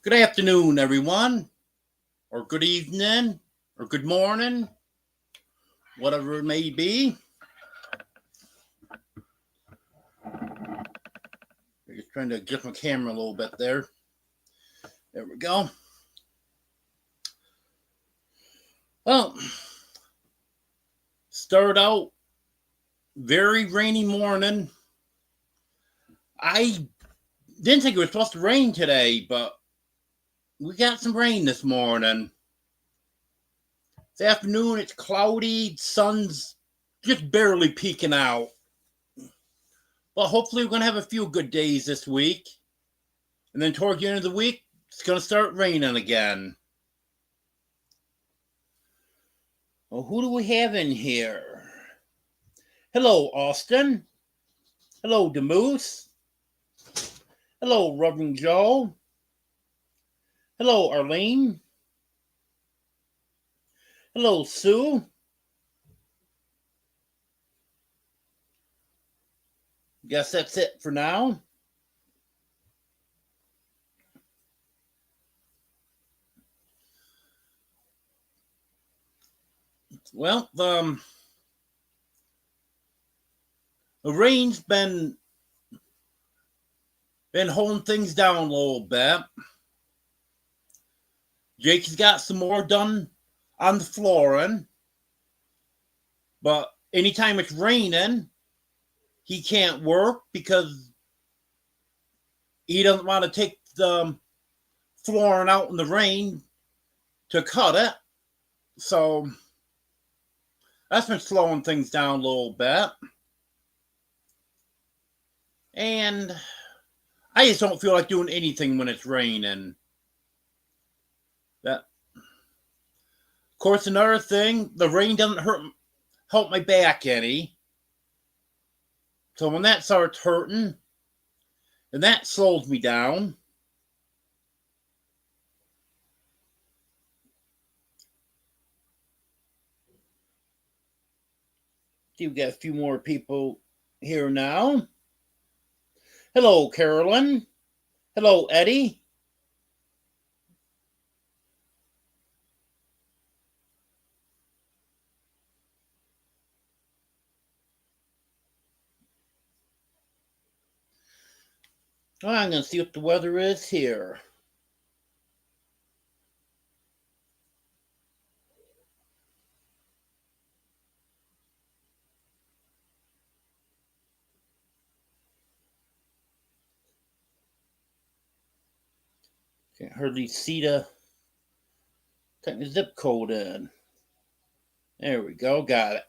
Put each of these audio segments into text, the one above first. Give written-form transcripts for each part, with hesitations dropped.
Good afternoon, everyone, or good evening, or good morning, whatever it may be. I'm just trying to adjust my camera a little bit there. There we go. Well, start out very rainy morning. I didn't think it was supposed to rain today, but we got some rain this morning. This afternoon, it's cloudy, sun's just barely peeking out. But hopefully, we're going to have a few good days this week. And then toward the end of the week, it's going to start raining again. Well, who do we have in here? Hello, Austin. Hello, Demoose. Hello, Reverend Joe. Hello, Arlene. Hello, Sue. Guess that's it for now. Well, the rain's been holding things down a little bit. Jake's got some more done on the flooring, but anytime it's raining, he can't work because he doesn't want to take the flooring out in the rain to cut it. So that's been slowing things down a little bit. And I just don't feel like doing anything when it's raining. That, of course, another thing, the rain doesn't help my back any. So when that starts hurting, and that slows me down. See, we got a few more people here now. Hello, Carolyn. Hello, Eddie. Oh, I'm going to see what the weather is here. Can't hardly see type the zip code in. There we go, got it.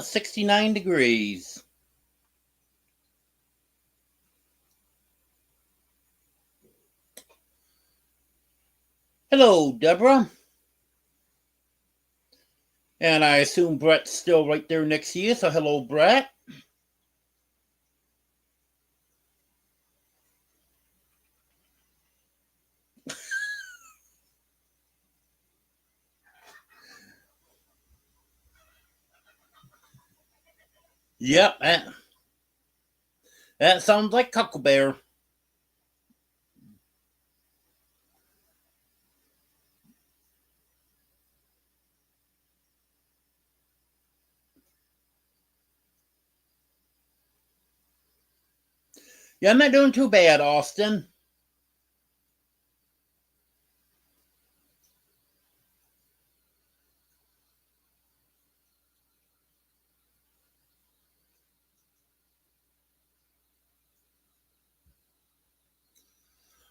69 degrees. Hello, Deborah. And I assume Brett's still right there next to you, so hello, Brett. Yep, that sounds like Cucklebear. Yeah, I'm not doing too bad, Austin.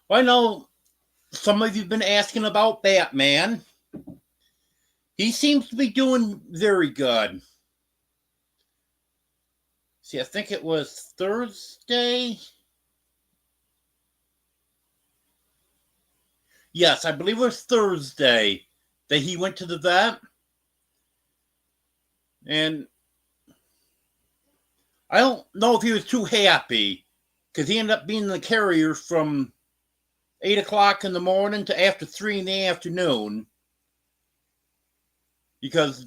Well, I know some of you have been asking about Batman. He seems to be doing very good. See, I think it was Thursday. Yes, I believe it was Thursday that he went to the vet. And I don't know if he was too happy because he ended up being in the carrier from 8 o'clock in the morning to after 3 in the afternoon. Because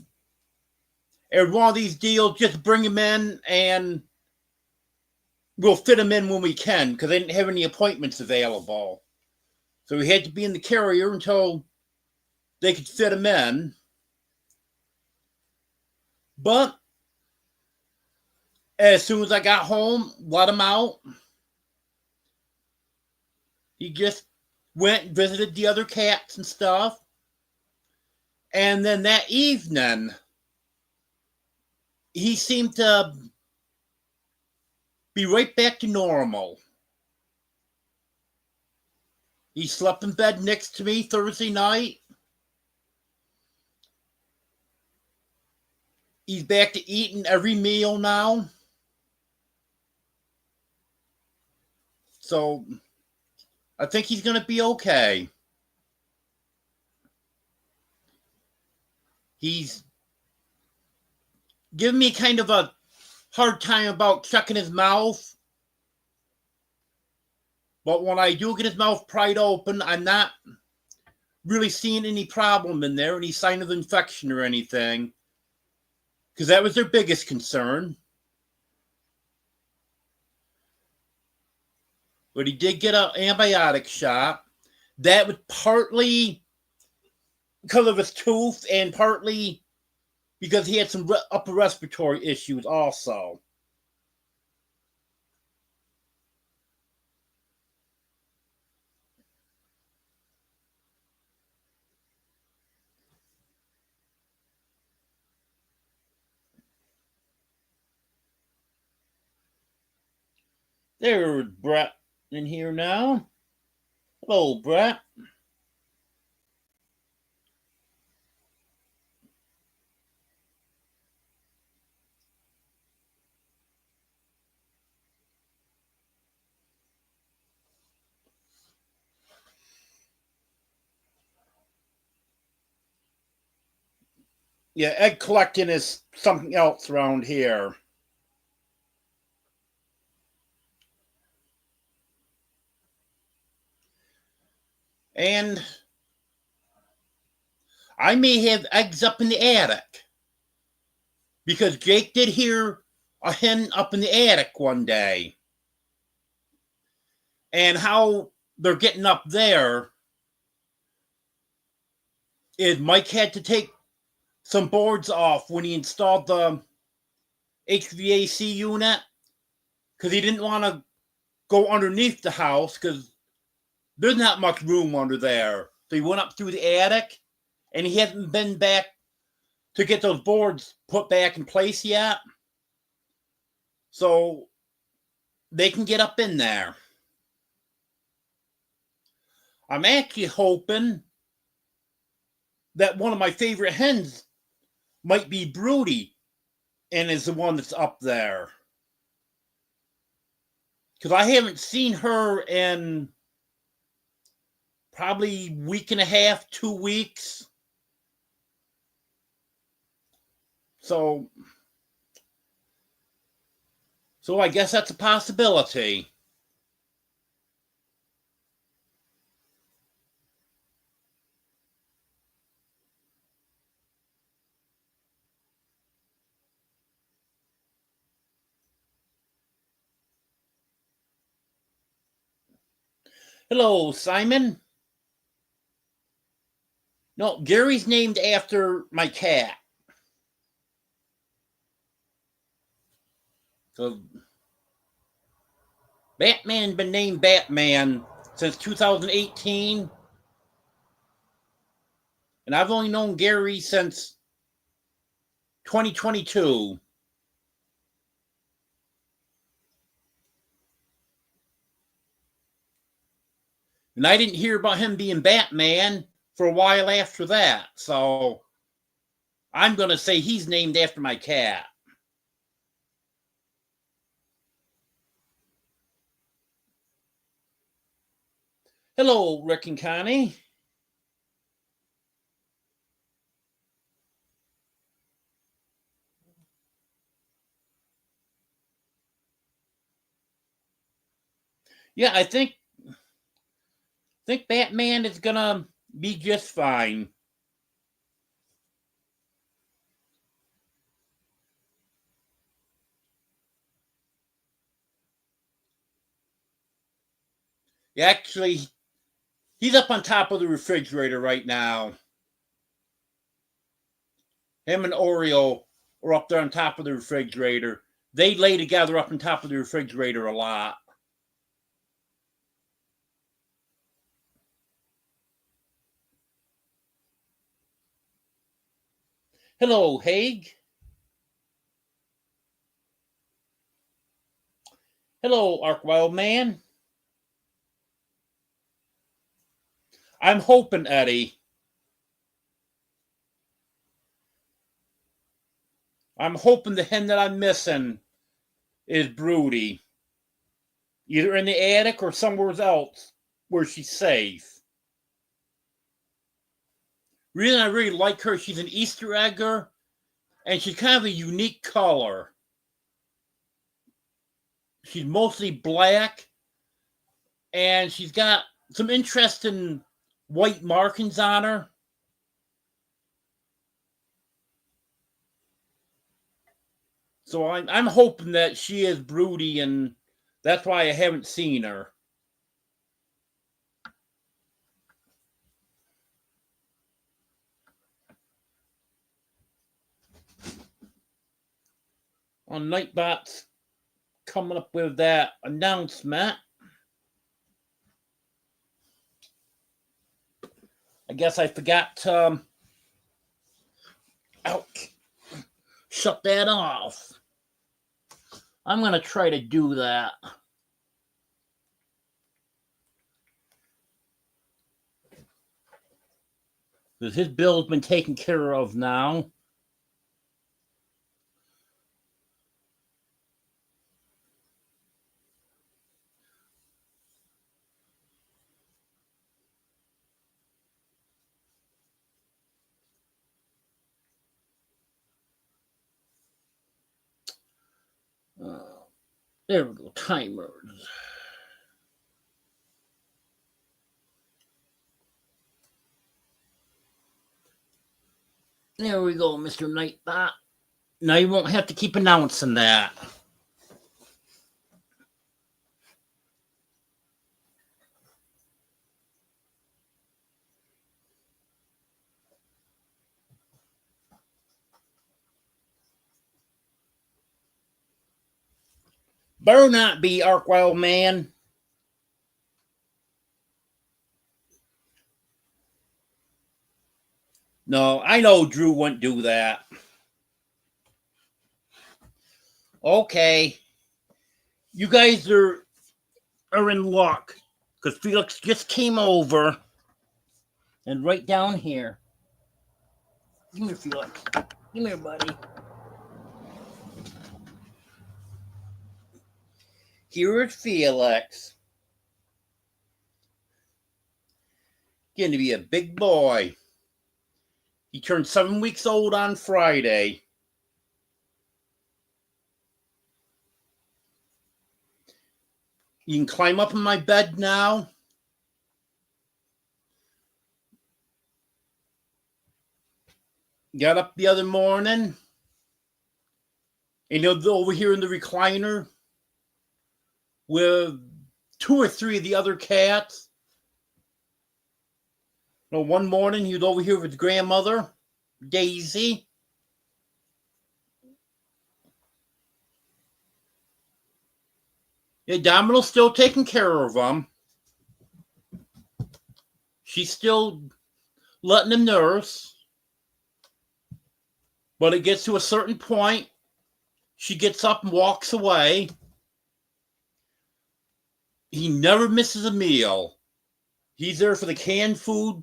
And one of these deals, just bring him in and we'll fit him in when we can because they didn't have any appointments available. So he had to be in the carrier until they could fit him in. But as soon as I got home, let him out. He just went and visited the other cats and stuff. And then that evening, he seemed to be right back to normal. He slept in bed next to me Thursday night. He's back to eating every meal now. So I think he's going to be okay. He's giving me kind of a hard time about checking his mouth. But when I do get his mouth pried open, I'm not really seeing any problem in there, any sign of infection or anything. Because that was their biggest concern. But he did get an antibiotic shot. That was partly because of his tooth and partly because he had some upper respiratory issues also. There's Brett in here now. Hello, Brett. Yeah, egg collecting is something else around here. And I may have eggs up in the attic. Because Jake did hear a hen up in the attic one day. And how they're getting up there is Mike had to take some boards off when he installed the HVAC unit because he didn't want to go underneath the house because there's not much room under there. So he went up through the attic and he hasn't been back to get those boards put back in place yet. So they can get up in there. I'm actually hoping that one of my favorite hens might be Broody and is the one that's up there. Because I haven't seen her in probably week and a half, 2 weeks. So I guess that's a possibility. Hello, Simon. No, Gary's named after my cat. So Batman's been named Batman since 2018. And I've only known Gary since 2022. And I didn't hear about him being Batman for a while after that. So I'm going to say he's named after my cat. Hello, Rick and Connie. Yeah, I think Batman is going to be just fine. Actually, he's up on top of the refrigerator right now. Him and Oreo are up there on top of the refrigerator. They lay together up on top of the refrigerator a lot. Hello, Haig. Hello, Arkwild Man. I'm hoping, Eddie. I'm hoping the hen that I'm missing is Broody. Either in the attic or somewhere else where she's safe. Reason I really like her, she's an Easter egger, and she's kind of a unique color. She's mostly black, and she's got some interesting white markings on her. So I'm hoping that she is Broody, and that's why I haven't seen her. On Nightbot's coming up with that announcement. I guess I forgot to shut that off. I'm going to try to do that. Because his bill's been taken care of now. There we go, timers. There we go, Mr. Nightbot. Now you won't have to keep announcing that. Better not be, Arkwild Man. No, I know Drew wouldn't do that. Okay. You guys are in luck. Because Felix just came over. And right down here. Come here, Felix. Come here, buddy. Here is Felix. Getting to be a big boy. He turned 7 weeks old on Friday. You can climb up in my bed now. Got up the other morning. And you're over here in the recliner with 2 or 3 of the other cats. One morning he was over here with his grandmother, Daisy. Yeah, Domino's still taking care of him. She's still letting him nurse. But it gets to a certain point. She gets up and walks away. He never misses a meal. He's there for the canned food.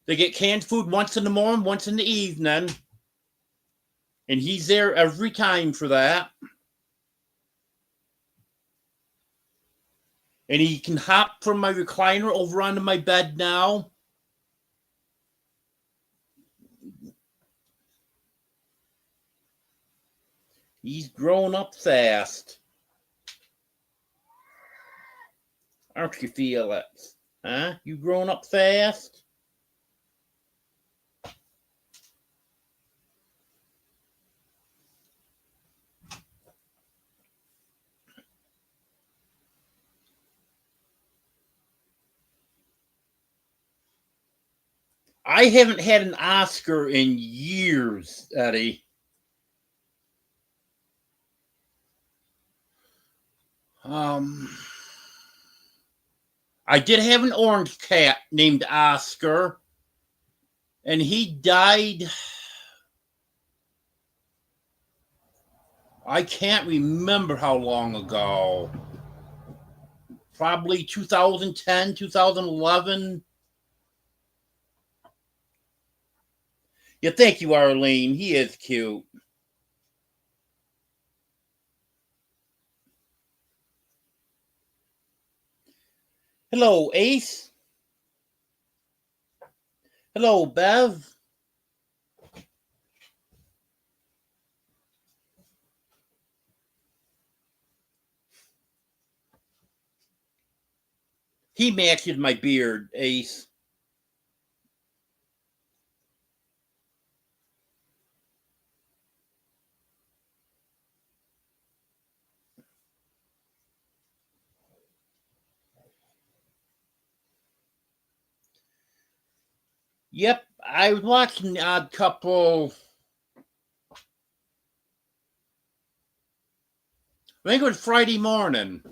They get canned food once in the morning, once in the evening. And he's there every time for that. And he can hop from my recliner over onto my bed now. He's grown up fast. Aren't you, Felix? Huh? You grown up fast? I haven't had an Oscar in years, Eddie. Um, I did have an orange cat named Oscar, and he died. I can't remember how long ago. Probably 2010, 2011. Yeah, thank you, Arlene. He is cute. Hello, Ace. Hello, Bev. He matches my beard, Ace. Yep, I was watching The Odd Couple. I think it was Friday morning.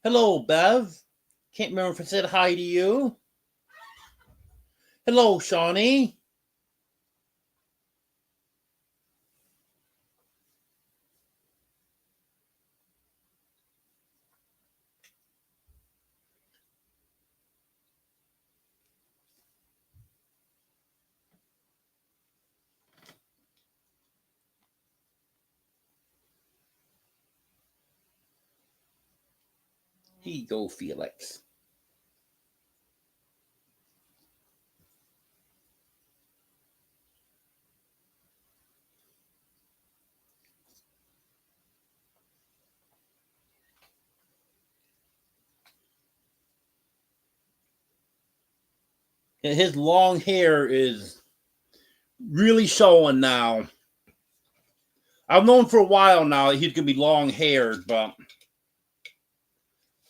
Hello, Bev. Can't remember if I said hi to you. Hello, Shawnee. Here you go, Felix. His long hair is really showing now. I've known for a while now that he's gonna be long haired, but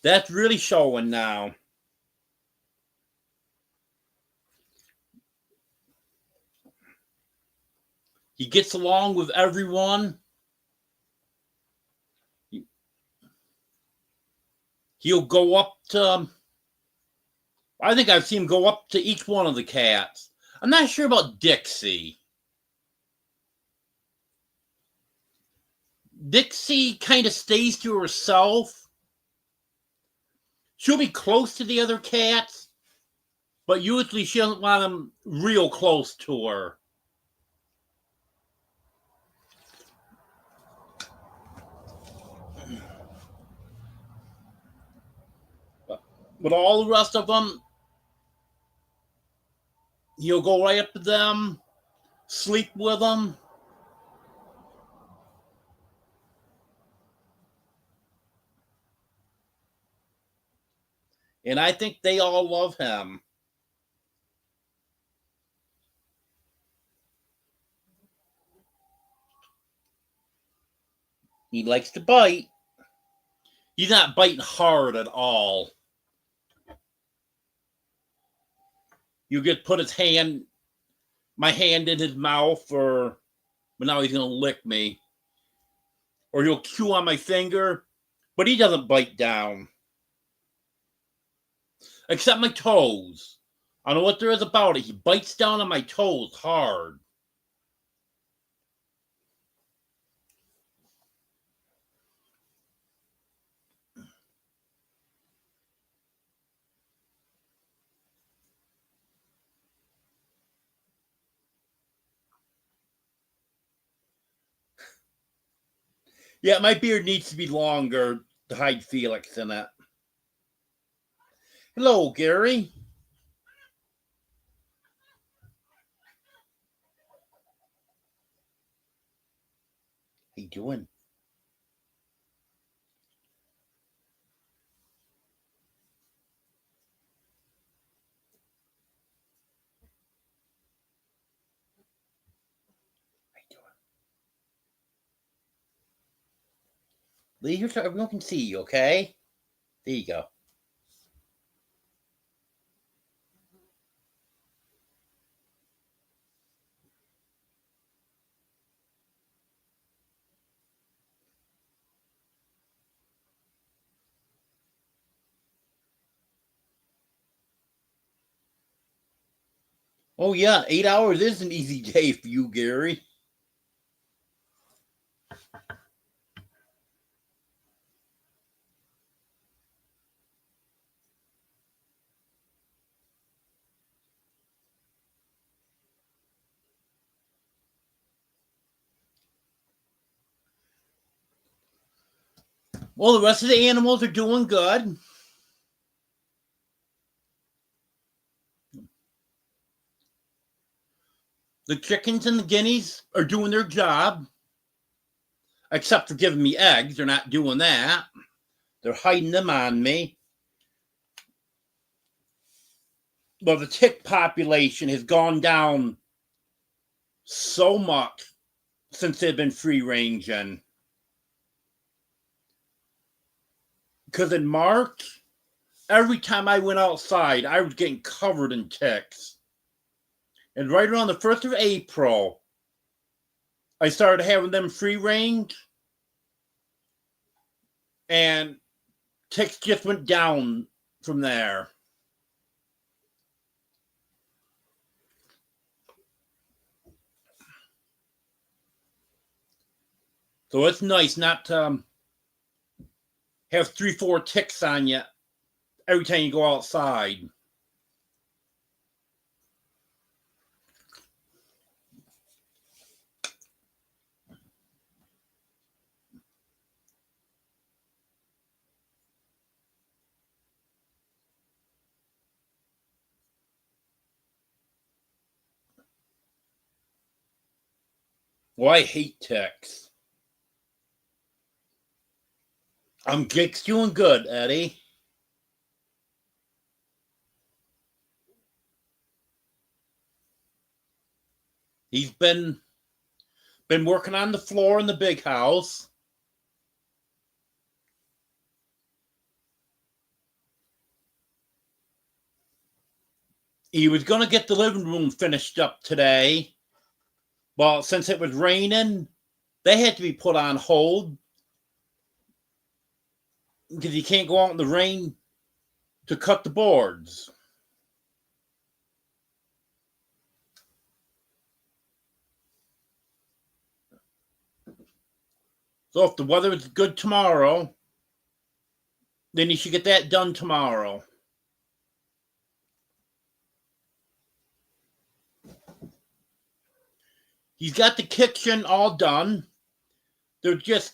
that's really showing now. He gets along with everyone. He'll go up to. I think I've seen him go up to each one of the cats. I'm not sure about Dixie. Dixie kind of stays to herself. She'll be close to the other cats, but usually she doesn't want them real close to her. But all the rest of them, he'll go right up to them, sleep with them. And I think they all love him. He likes to bite. He's not biting hard at all. You get put his hand, my hand in his mouth, or but now he's gonna lick me, or he'll chew on my finger, but he doesn't bite down, except my toes. I don't know what there is about it. He bites down on my toes hard. Yeah, my beard needs to be longer to hide Felix in it. Hello, Gary. How you doing? Lee, here so everyone can see you, okay? There you go. Oh, yeah, 8 hours is an easy day for you, Gary. Well, the rest of the animals are doing good. The chickens and the guineas are doing their job, except for giving me eggs. They're not doing that. They're hiding them on me. Well, the tick population has gone down so much since they've been free ranging. Because in March, every time I went outside, I was getting covered in ticks. And right around the 1st of April, I started having them free range, and ticks just went down from there. So it's nice not to have 3, 4 ticks on you every time you go outside. Well, I hate ticks. Jake's doing good, Eddie. He's been working on the floor in the big house. He was going to get the living room finished up today, but since it was raining, they had to be put on hold because you can't go out in the rain to cut the boards. So if the weather is good tomorrow, then you should get that done tomorrow. He's got the kitchen all done. There's just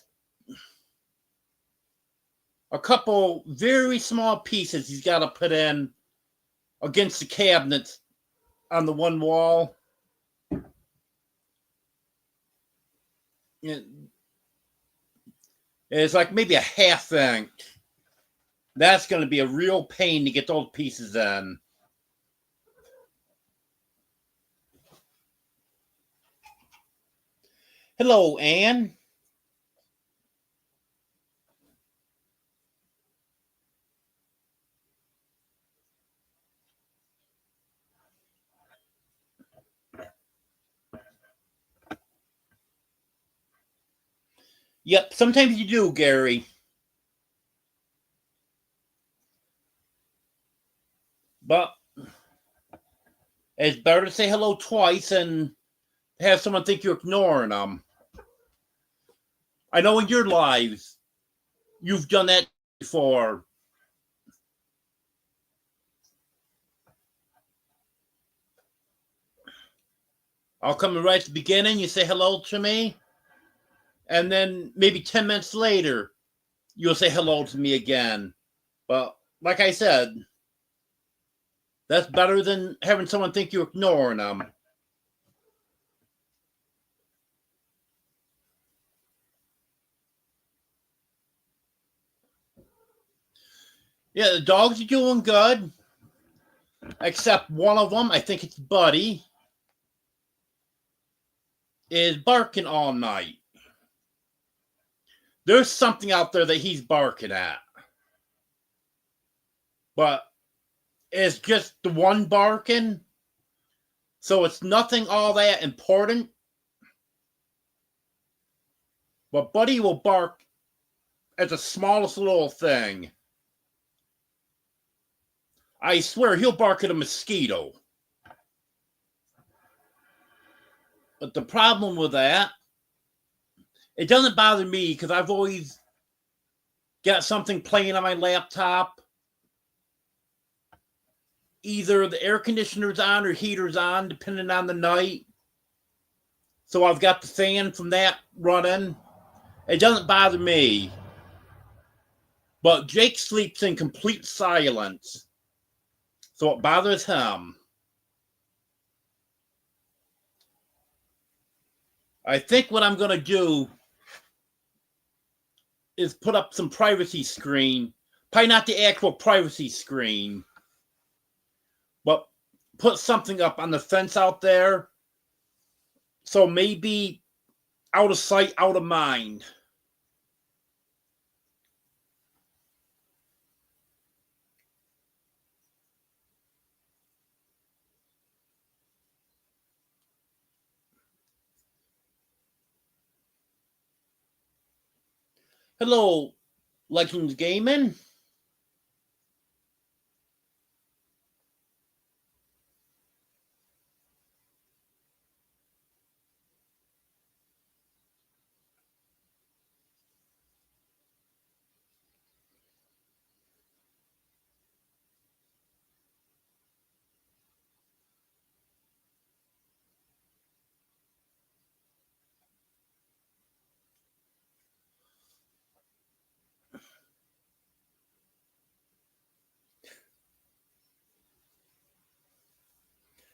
a couple very small pieces he's got to put in against the cabinets on the one wall. It's like maybe a ½ inch. That's going to be a real pain to get those pieces in. Hello, Anne. Yep, sometimes you do, Gary. But it's better to say hello twice and have someone think you're ignoring them. I know in your lives, you've done that before. I'll come in right at the beginning, you say hello to me, and then maybe 10 minutes later, you'll say hello to me again. But like I said, that's better than having someone think you're ignoring them. Yeah, the dogs are doing good, except one of them, I think it's Buddy, is barking all night. There's something out there that he's barking at. But it's just the one barking. So it's nothing all that important. But Buddy will bark at the smallest little thing. I swear he'll bark at a mosquito. But the problem with that, it doesn't bother me because I've always got something playing on my laptop. Either the air conditioner's on or heater's on, depending on the night. So I've got the fan from that running. It doesn't bother me. But Jake sleeps in complete silence. So it bothers him. I think what I'm going to do is put up some privacy screen. Probably not the actual privacy screen. But put something up on the fence out there. So maybe out of sight, out of mind. Hello, Legends Gaming.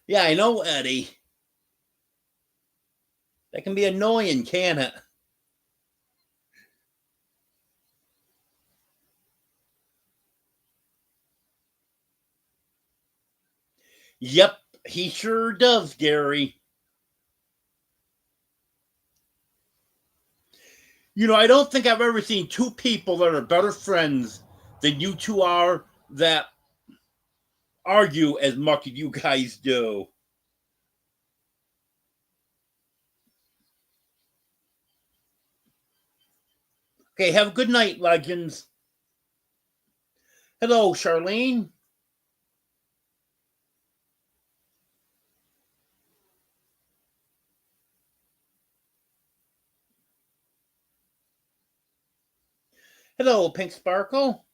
Yeah, I know, Eddie. That can be annoying, can it? Yep, he sure does, Gary. I don't think I've ever seen two people that are better friends than you two are that argue as much as you guys do. Okay, have a good night, Legends. Hello, Charlene. Hello, Pink Sparkle.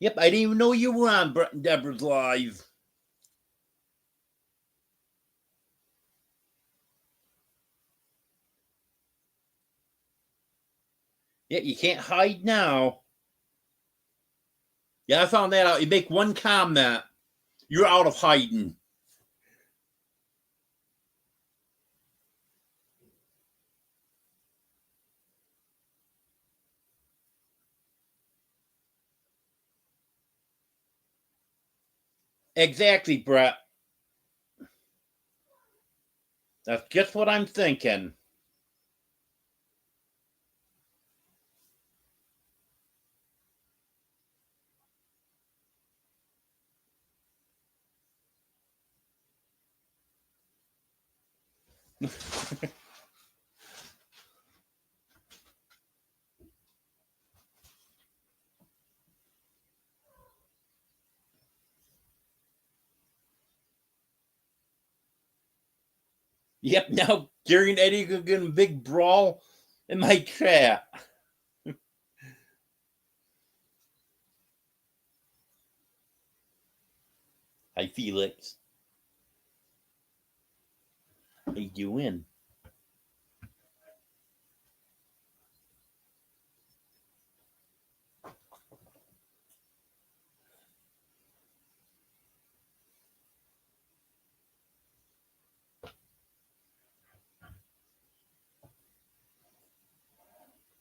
Yep, I didn't even know you were on Brett and Deborah's Live. Yeah, you can't hide now. Yeah, I found that out. You make one comment, you're out of hiding. Exactly, Brett. That's just what I'm thinking. Yep, now Gary and Eddie are getting a big brawl in my chat. Hi, Felix. How you doing?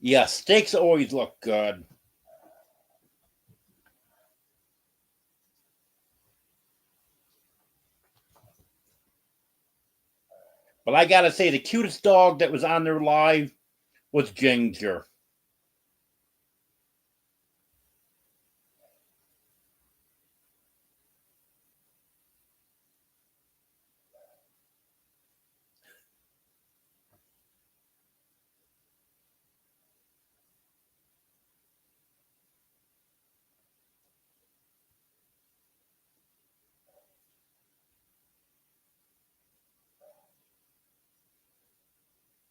Yeah, steaks always look good. But I gotta say, the cutest dog that was on there live was Ginger.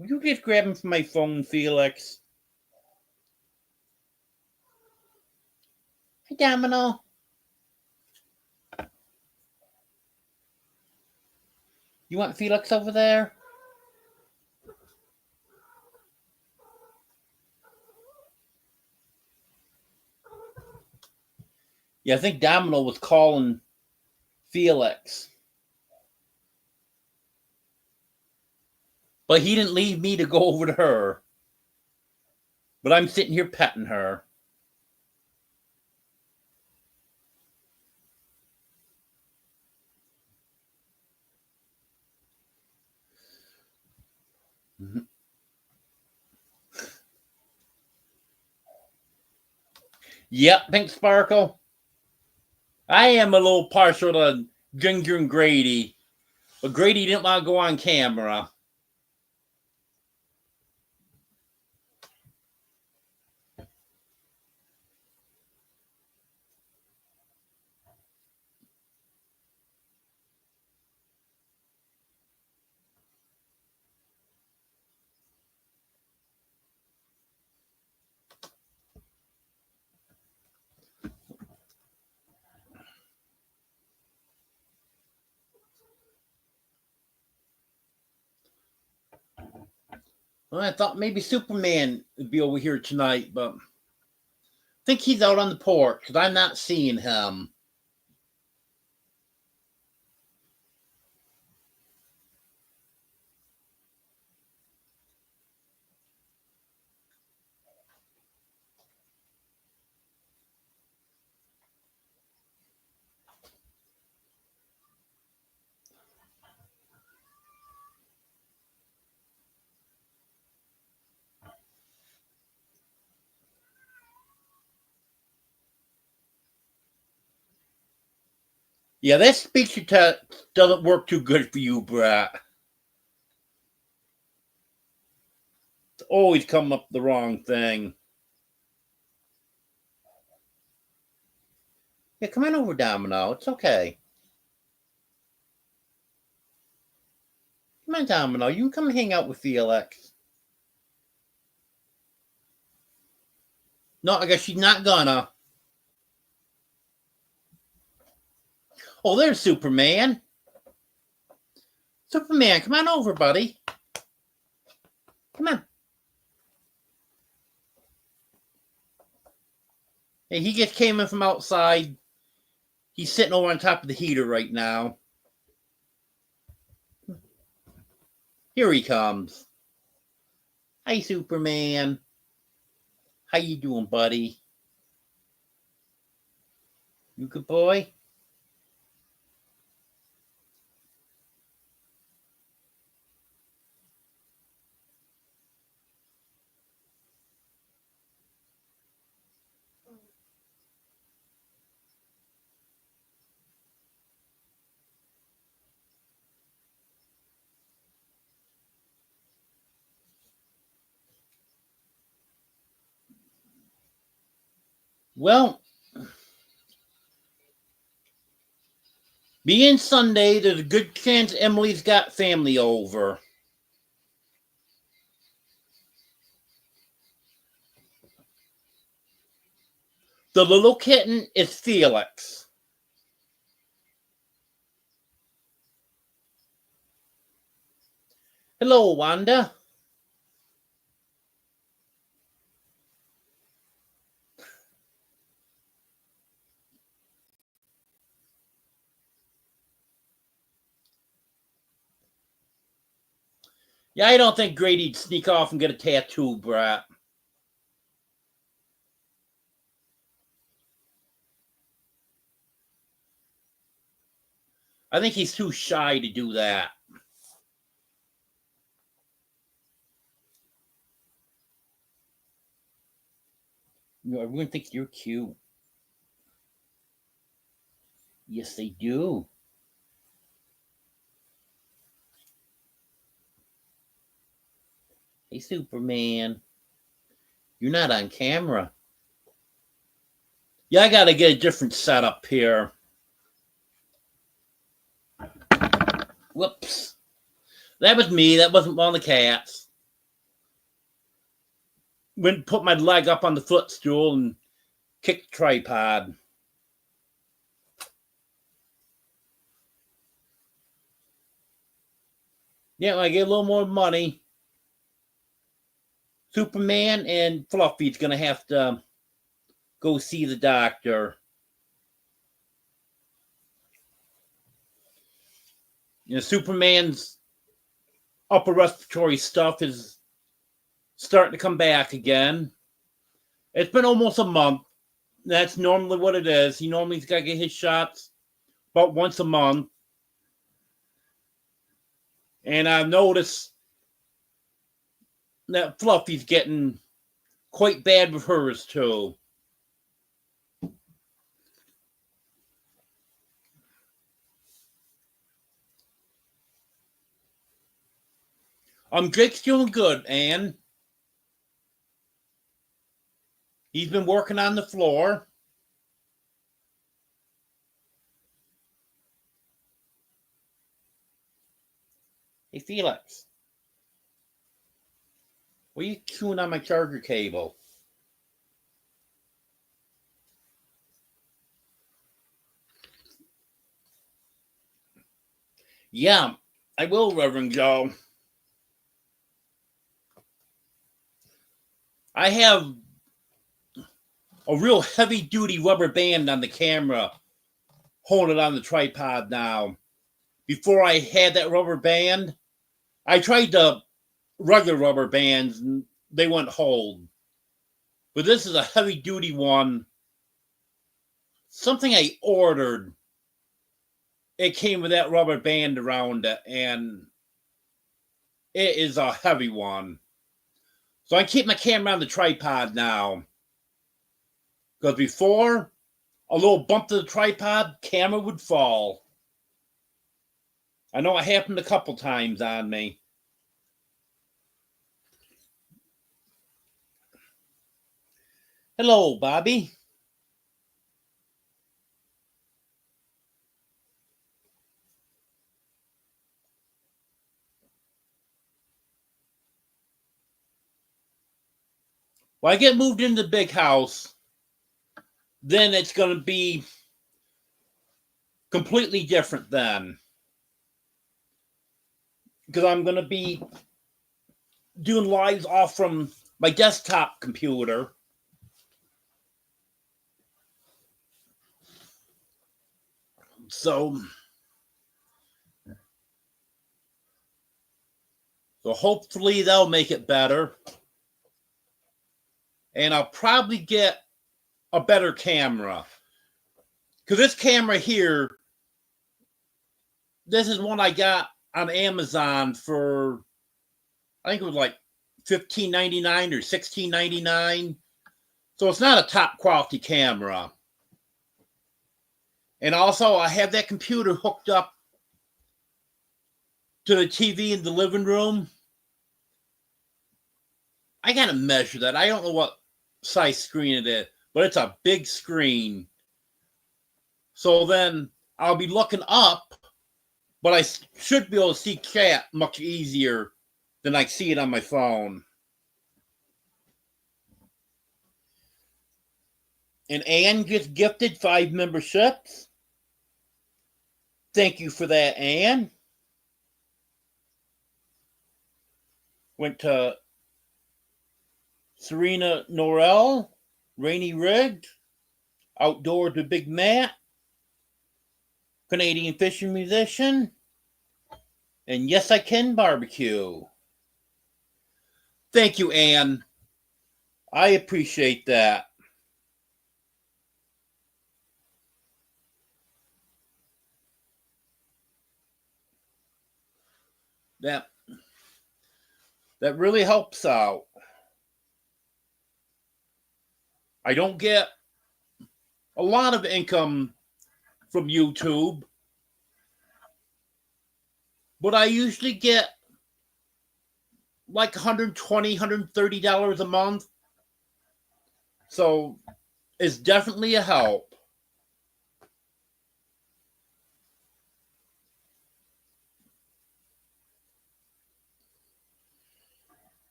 Will you just grab him from my phone, Felix? Hey, Domino. You want Felix over there? Yeah, I think Domino was calling Felix. But he didn't leave me to go over to her. But I'm sitting here petting her. Yep, Pink Sparkle. I am a little partial to Ginger and Grady. But Grady didn't want to go on camera. Well, I thought maybe Superman would be over here tonight, but I think he's out on the porch because I'm not seeing him. Yeah, that speech doesn't work too good for you, Brat. It's always come up the wrong thing. Yeah, come on over, Domino. It's okay. Come on, Domino. You can come hang out with Felix. No, I guess she's not gonna. Oh, there's Superman. Superman, come on over, buddy. Come on. Hey, he just came in from outside. He's sitting over on top of the heater right now. Here he comes. Hi, Superman. How you doing, buddy? You good boy? Well, being Sunday, there's a good chance Emily's got family over. The little kitten is Felix. Hello, Wanda. Yeah, I don't think Grady'd sneak off and get a tattoo, Brat. I think he's too shy to do that. Everyone thinks you're cute. Yes, they do. Hey, Superman. You're not on camera. Yeah, I gotta get a different setup here. Whoops. That was me. That wasn't one of the cats. Went put my leg up on the footstool and kicked the tripod. Yeah, when I get a little more money, Superman and Fluffy's gonna have to go see the doctor. Superman's upper respiratory stuff is starting to come back again. It's been almost a month. That's normally what it is. He normally's got to get his shots about once a month. And I've noticed that Fluffy's getting quite bad with hers, too. Jake's doing good, Anne. He's been working on the floor. Hey, Felix. What are you chewing on my charger cable? Yeah, I will, Reverend Joe. I have a real heavy-duty rubber band on the camera, holding it on the tripod now. Before I had that rubber band, I tried the regular rubber bands and they wouldn't hold. But this is a heavy-duty one. Something I ordered. It came with that rubber band around it, and it is a heavy one. So I keep my camera on the tripod now. Because before, a little bump to the tripod, camera would fall. I know it happened a couple times on me. Hello, Bobby. When I get moved into the big house, then it's going to be completely different then. Because I'm going to be doing lives off from my desktop computer. So hopefully they'll make it better. And I'll probably get a better camera. Because this camera here, this is one I got on Amazon for, I think it was like $15.99 or $16.99. So it's not a top quality camera. And also, I have that computer hooked up to the TV in the living room. I gotta measure that. I don't know what size screen it is, but it's a big screen. So then I'll be looking up, but I should be able to see chat much easier than I see it on my phone. And Anne just gifted 5 memberships. Thank you for that, Anne. Went to Serena Norell, Rainy Rig, Outdoor to Big Matt, Canadian Fishing Musician, and Yes I Can Barbecue. Thank you, Anne. I appreciate that. That really helps out. I don't get a lot of income from YouTube, but I usually get like $120, $130 a month. So it's definitely a help.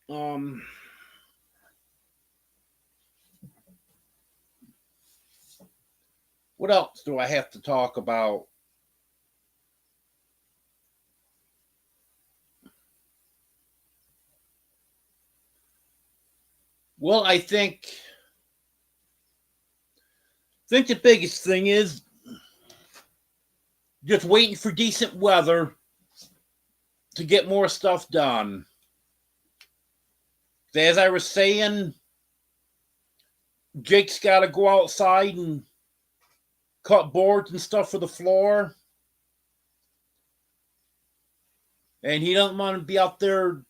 Um, what else do I have to talk about? Well, I think the biggest thing is just waiting for decent weather to get more stuff done. As I was saying, Jake's got to go outside and cut boards and stuff for the floor. And he doesn't want to be out there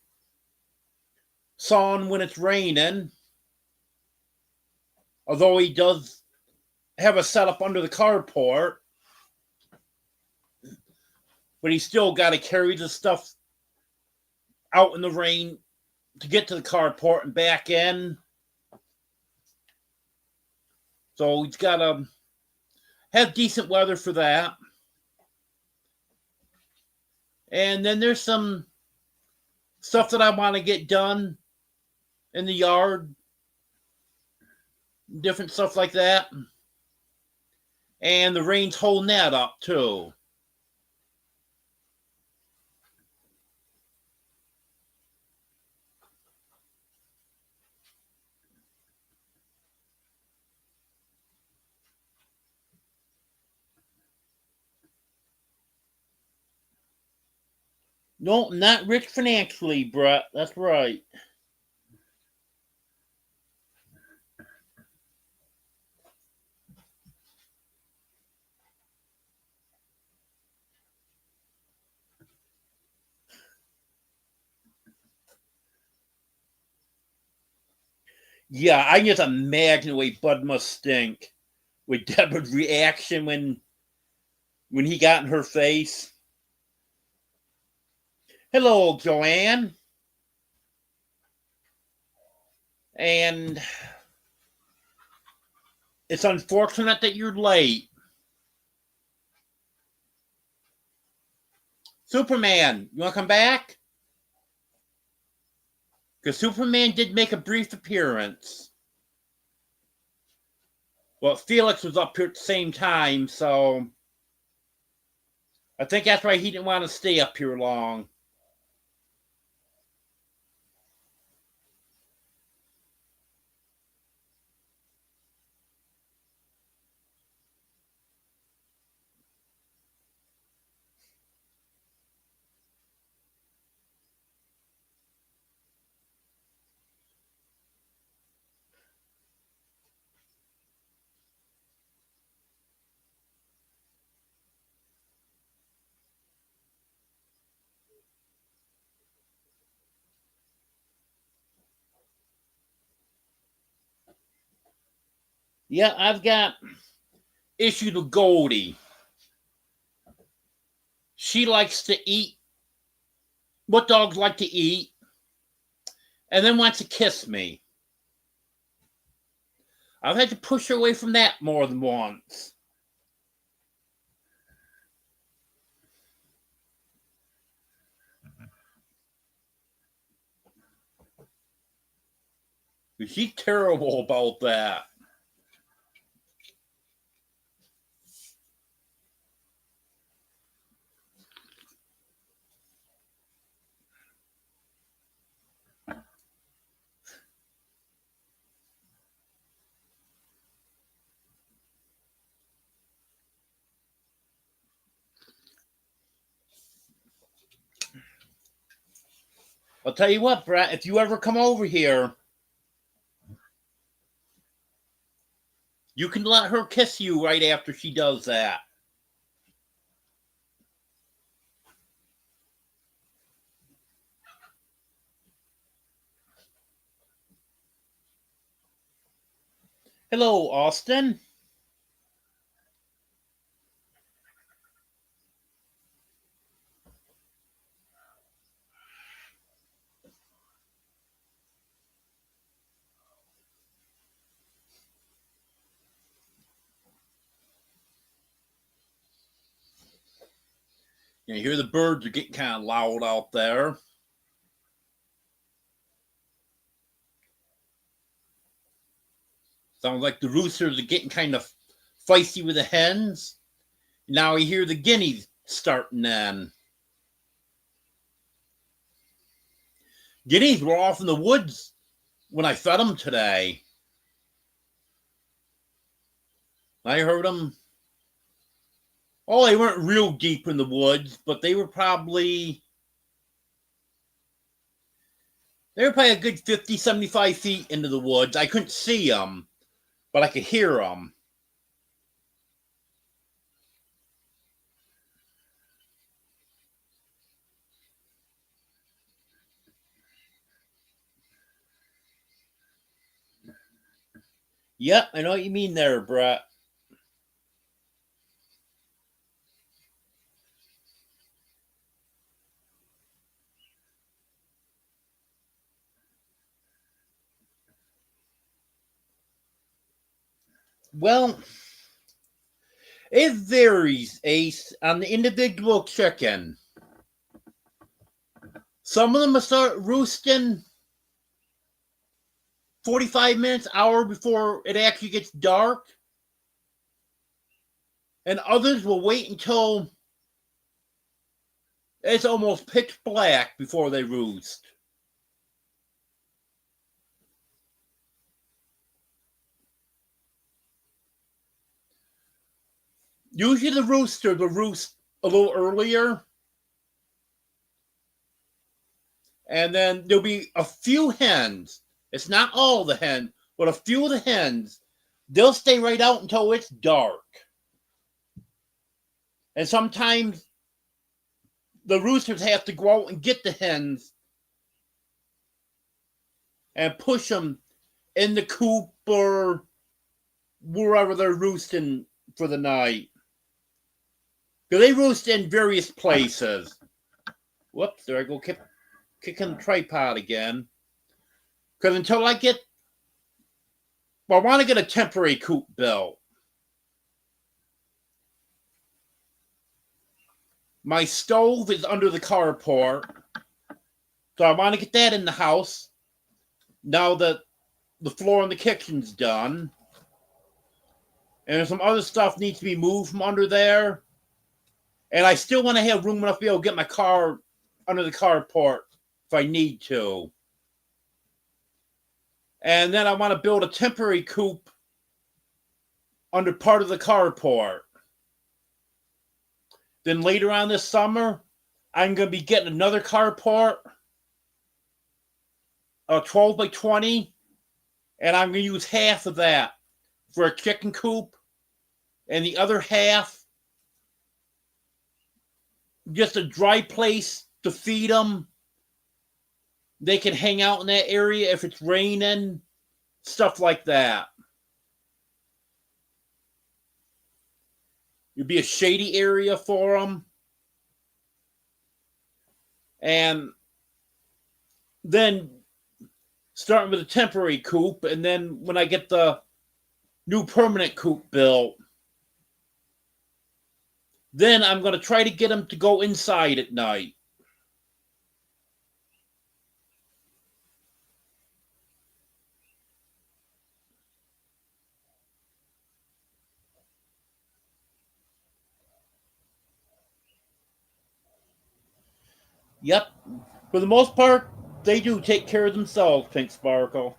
sawing when it's raining. Although he does have a setup under the carport. But he's still got to carry the stuff out in the rain to get to the carport and back in. So he's got to have decent weather for that. And then there's some stuff that I want to get done in the yard, different stuff like that. And the rain's holding that up too. No, not rich financially, Brett. That's right. Yeah, I can just imagine the way Bud must stink with Deborah's reaction when he got in her face. Hello, Joanne. And it's unfortunate that you're late. Superman, you want to come back? Because Superman did make a brief appearance. Well, Felix was up here at the same time, so I think that's why he didn't want to stay up here long. Yeah, I've got issue to Goldie. She likes to eat what dogs like to eat and then wants to kiss me. I've had to push her away from that more than once. She's terrible about that. I'll tell you what, Brett, if you ever come over here, you can let her kiss you right after she does that. Hello, Austin. You hear the birds are getting kind of loud out there. Sounds like the roosters are getting kind of feisty with the hens. Now you hear the guineas starting in. Guineas were off in the woods when I fed them today. I heard them. Oh, they weren't real deep in the woods, but they were probably a good 50, 75 feet into the woods. I couldn't see them, but I could hear them. Yep, I know what you mean there, Brett. Well, it varies, Ace, on the individual chicken. Some of them will start roosting 45 minutes, hour before it actually gets dark. And others will wait until it's almost pitch black before they roost. Usually the rooster will roost a little earlier. And then there'll be a few hens. It's not all the hens, but a few of the hens. They'll stay right out until it's dark. And sometimes the roosters have to go out and get the hens and push them in the coop or wherever they're roosting for the night. Because they roost in various places. Whoops, there I go kicking the tripod again. Because until I want to get a temporary coop built. My stove is under the carport. So I want to get that in the house. Now that the floor in the kitchen's done. And some other stuff needs to be moved from under there. And I still want to have room enough to be able to get my car under the carport if I need to. And then I want to build a temporary coop under part of the carport. Then later on this summer, I'm going to be getting another carport, a 12 by 20, and I'm going to use half of that for a chicken coop, and the other half just a dry place to feed them. They can hang out in that area if it's raining, stuff like that. It'd be a shady area for them. And then starting with a temporary coop, and then when I get the new permanent coop built, then I'm going to try to get them to go inside at night. Yep. For the most part, they do take care of themselves, Pink Sparkle.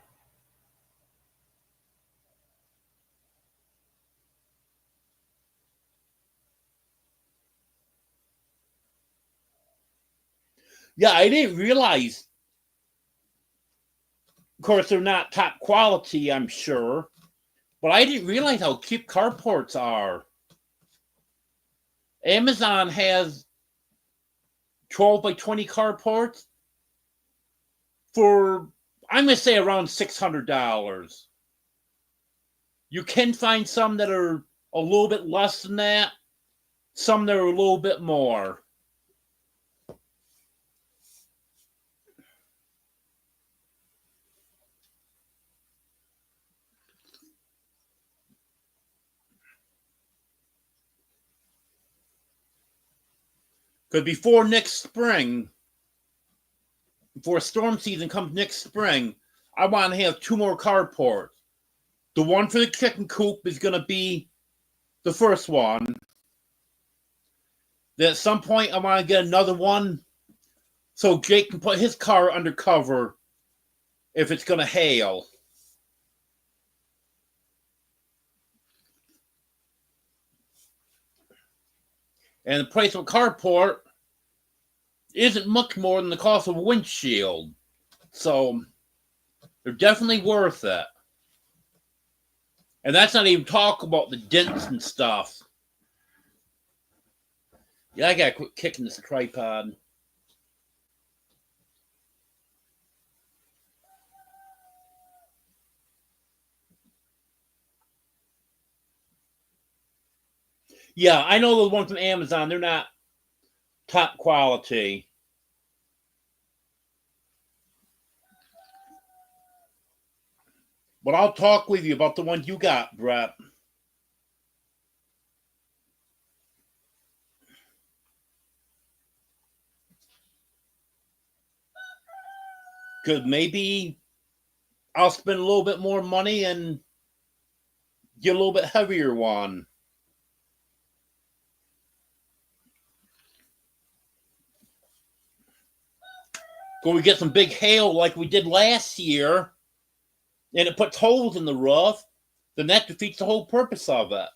Yeah, I didn't realize. Of course, they're not top quality, I'm sure. But I didn't realize how cheap carports are. Amazon has 12 by 20 carports for, I'm going to say, around $600. You can find some that are a little bit less than that, some that are a little bit more. Because before storm season comes next spring, I want to have 2 more carports. The one for the chicken coop is going to be the first one. Then at some point, I want to get another one so Jake can put his car under cover if it's going to hail. And the price of a carport isn't much more than the cost of a windshield. So they're definitely worth it. And that's not even talk about the dents and stuff. Yeah, I gotta quit kicking this tripod. Yeah, I know the ones from Amazon, they're not top quality. But I'll talk with you about the ones you got, Brett. Because maybe I'll spend a little bit more money and get a little bit heavier one. Go we get some big hail like we did last year, and it puts holes in the roof, then that defeats the whole purpose of it.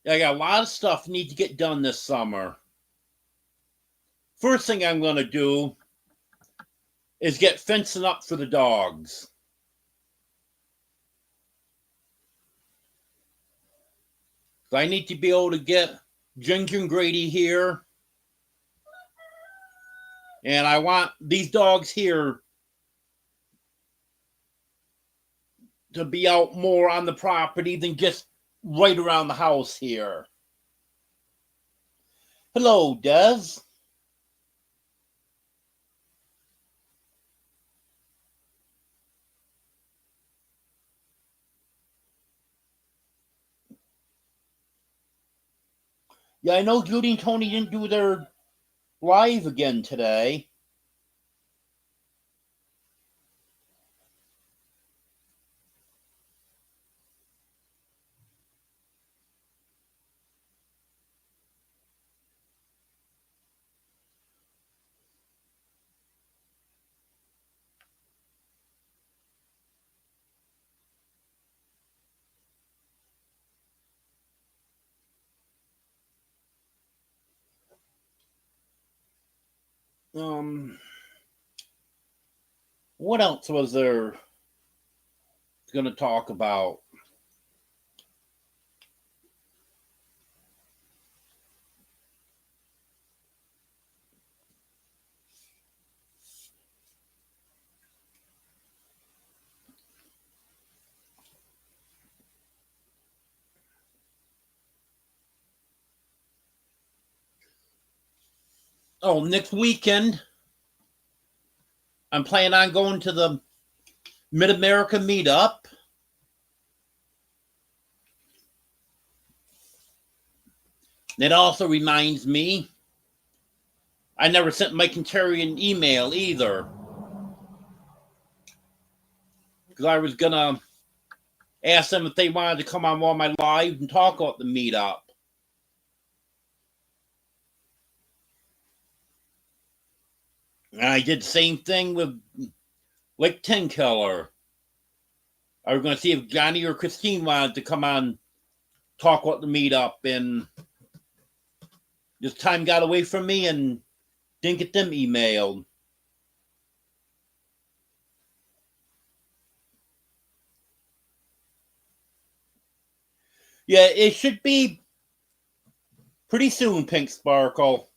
I got a lot of stuff need to get done this summer. First thing I'm going to do is get fencing up for the dogs. I need to be able to get Ginger and Grady here. And I want these dogs here to be out more on the property than just right around the house here. Hello, Des. Yeah, I know Judy and Tony didn't do their live again today. What else was there going to talk about? Oh, next weekend, I'm planning on going to the Mid-America meetup. It also reminds me, I never sent Mike and Terry an email either. Because I was going to ask them if they wanted to come on one of my lives and talk about the meetup. And I did the same thing with Lake Tenkiller. I was going to see if Johnny or Christine wanted to come on, talk about the meetup, and this time got away from me and didn't get them emailed. Yeah, it should be pretty soon, Pink Sparkle.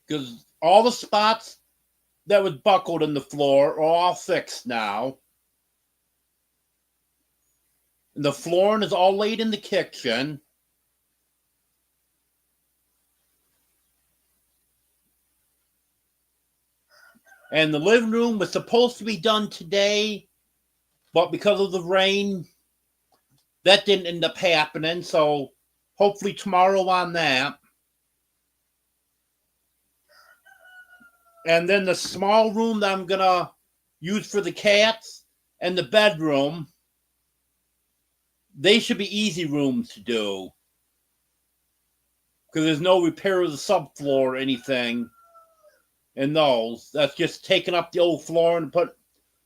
Because all the spots that was buckled in the floor are all fixed now. And the flooring is all laid in the kitchen. And the living room was supposed to be done today, but because of the rain, that didn't end up happening. So hopefully tomorrow on that. And then the small room that I'm going to use for the cats and the bedroom, they should be easy rooms to do. Because there's no repair of the subfloor or anything in those. That's just taking up the old floor and put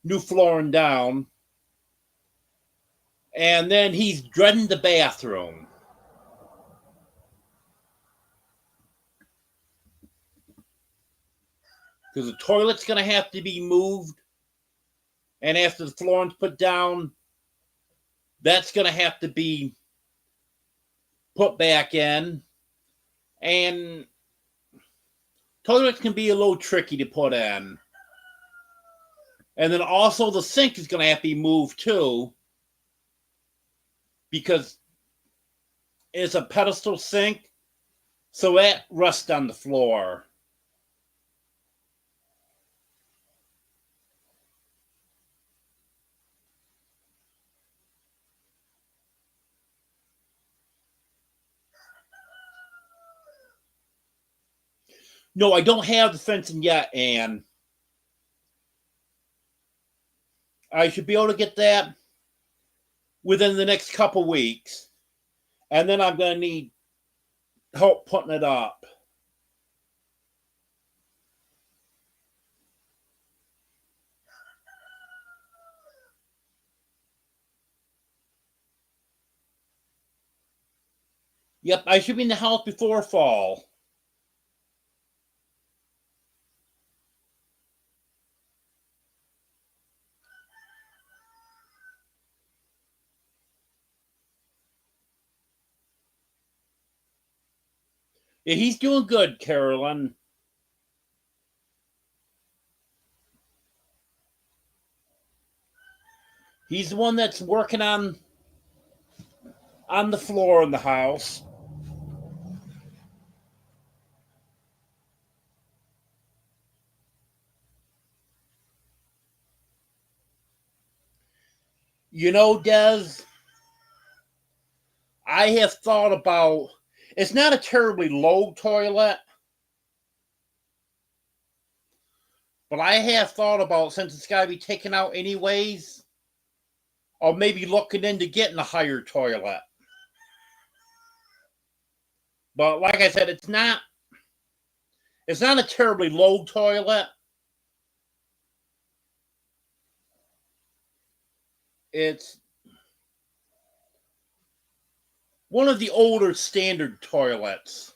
new flooring down. And then he's dreading the bathroom. Because the toilet's going to have to be moved. And after the flooring's put down, that's going to have to be put back in. And toilets can be a little tricky to put in. And then also the sink is going to have to be moved too. Because it's a pedestal sink. So that rests on the floor. No, I don't have the fencing yet, Anne. I should be able to get that within the next couple weeks. And then I'm going to need help putting it up. Yep, I should be in the house before fall. Yeah, he's doing good, Carolyn. He's the one that's working on the floor in the house. You know, Des, I have thought about, it's not a terribly low toilet, but I have thought about, since it's got to be taken out anyways, or maybe looking into getting a higher toilet. But like I said, it's not a terribly low toilet. It's one of the older standard toilets.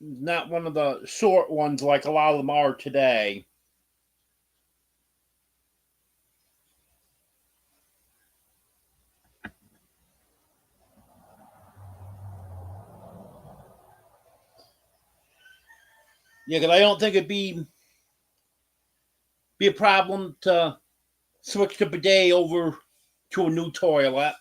Not one of the short ones like a lot of them are today. Yeah, because I don't think it'd be a problem to switch the bidet over to a new toilet.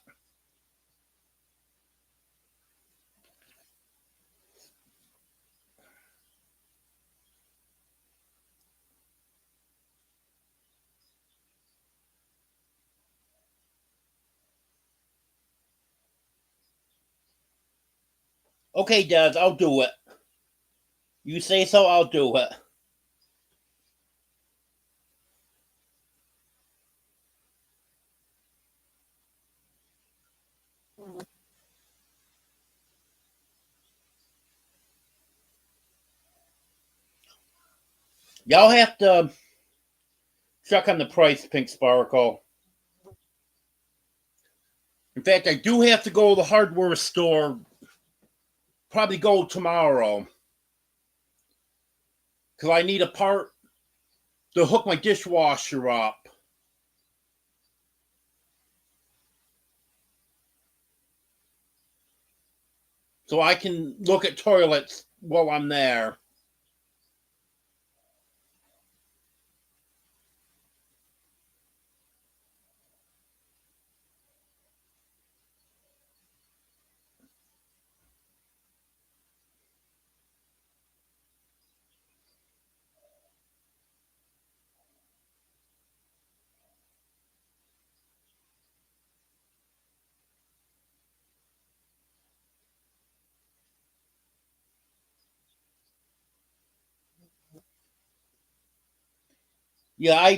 Okay, Des, I'll do it. You say so, I'll do it. Y'all have to check on the price, Pink Sparkle. In fact, I do have to go to the hardware store. Probably go tomorrow. Because I need a part to hook my dishwasher up. So I can look at toilets while I'm there. Yeah,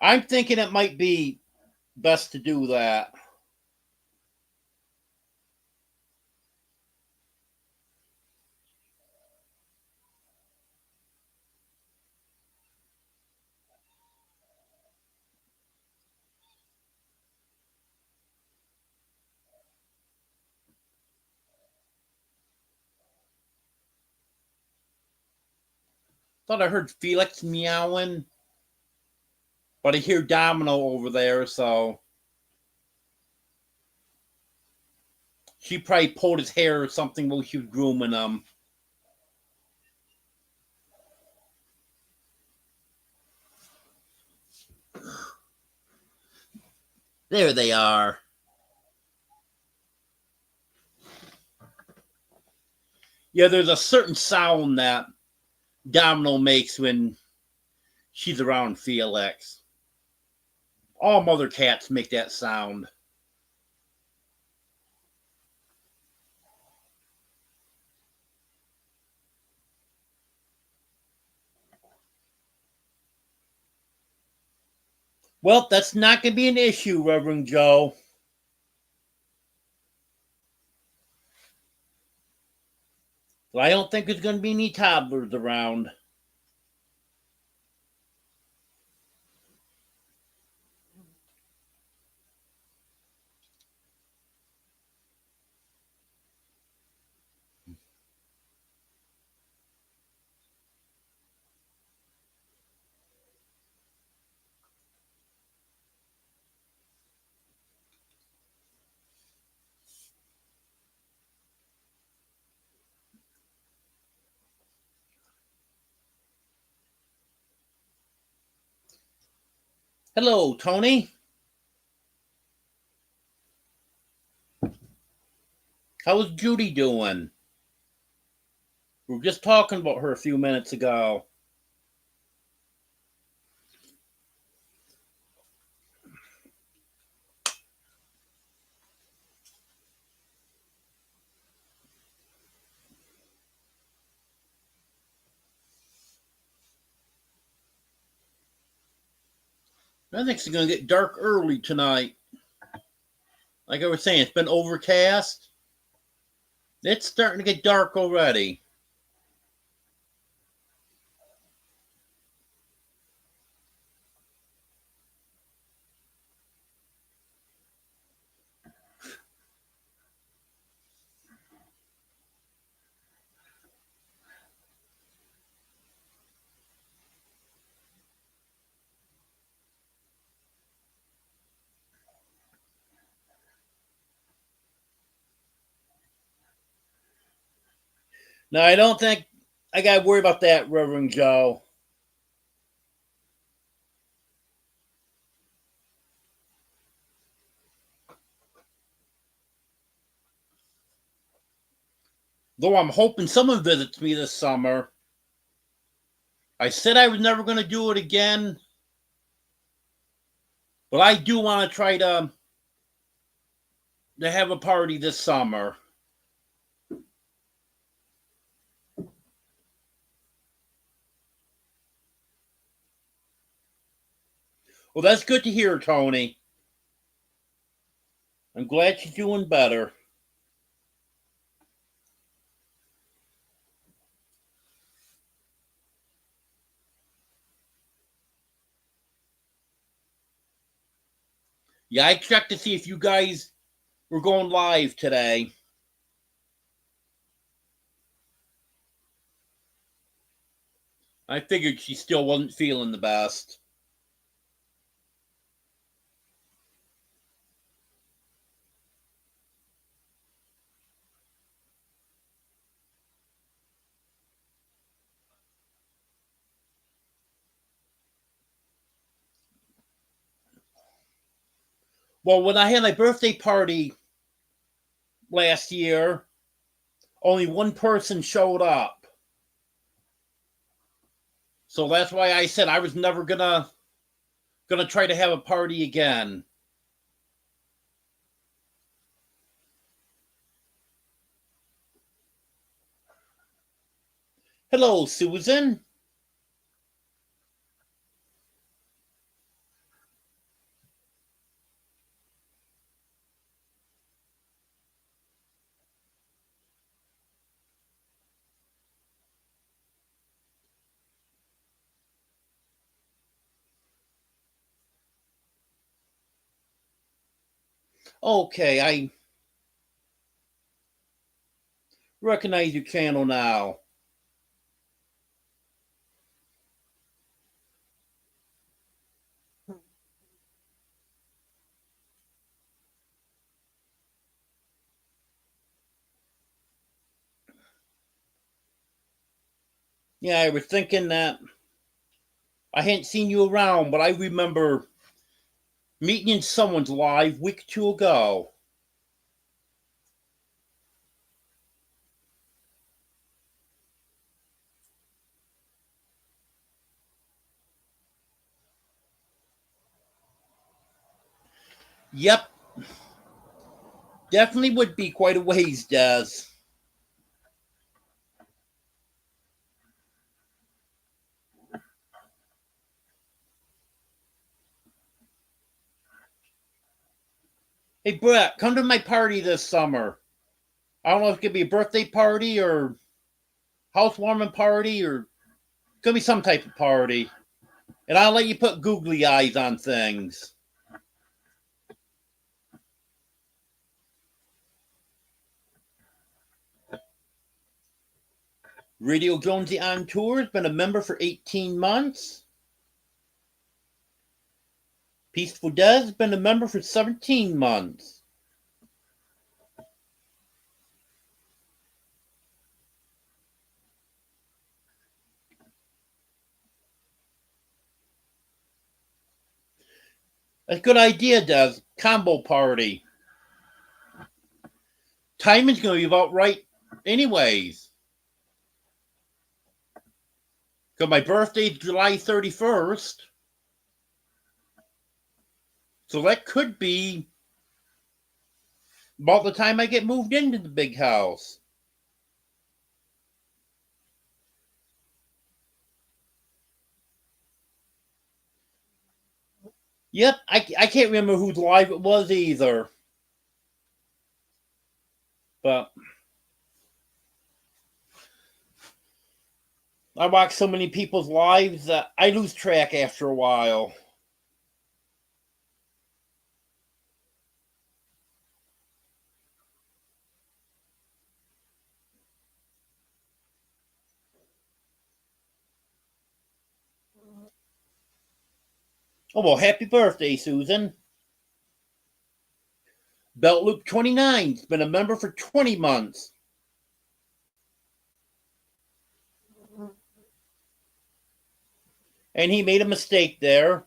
I'm thinking it might be best to do that. Thought I heard Felix meowing, but I hear Domino over there, so she probably pulled his hair or something while she was grooming him. There they are. Yeah, there's a certain sound that Domino makes when she's around Felix. All mother cats make that sound. Well, that's not going to be an issue, Reverend Joe. I don't think there's going to be any toddlers around. Hello, Tony. How's Judy doing? We were just talking about her a few minutes ago. I think it's going to get dark early tonight. Like I was saying, it's been overcast. It's starting to get dark already. No, I don't think I got to worry about that, Reverend Joe. Though I'm hoping someone visits me this summer. I said I was never going to do it again, but I do want to try to have a party this summer. Well, that's good to hear, Tony. I'm glad she's doing better. Yeah, I checked to see if you guys were going live today. I figured she still wasn't feeling the best. Well, when I had my birthday party last year, only one person showed up. So that's why I said I was never gonna try to have a party again. Hello, Susan. Okay, I recognize your channel now. Yeah, I was thinking that I hadn't seen you around, but I remember meeting in someone's live week or two ago. Yep, definitely would be quite a ways, Des. Hey, Brett, come to my party this summer. I don't know if it could be a birthday party or housewarming party or could be some type of party. And I'll let you put googly eyes on things. Radio Jonesy on tour has been a member for 18 months. Peaceful Des has been a member for 17 months. That's a good idea, Des. Combo party. Timing's going to be about right, anyways. Because my birthday's July 31st. So that could be about the time I get moved into the big house. Yep, I can't remember whose live it was either. But I watch so many people's lives that I lose track after a while. Oh, well, happy birthday, Susan. Belt Loop 29's been a member for 20 months. And he made a mistake there.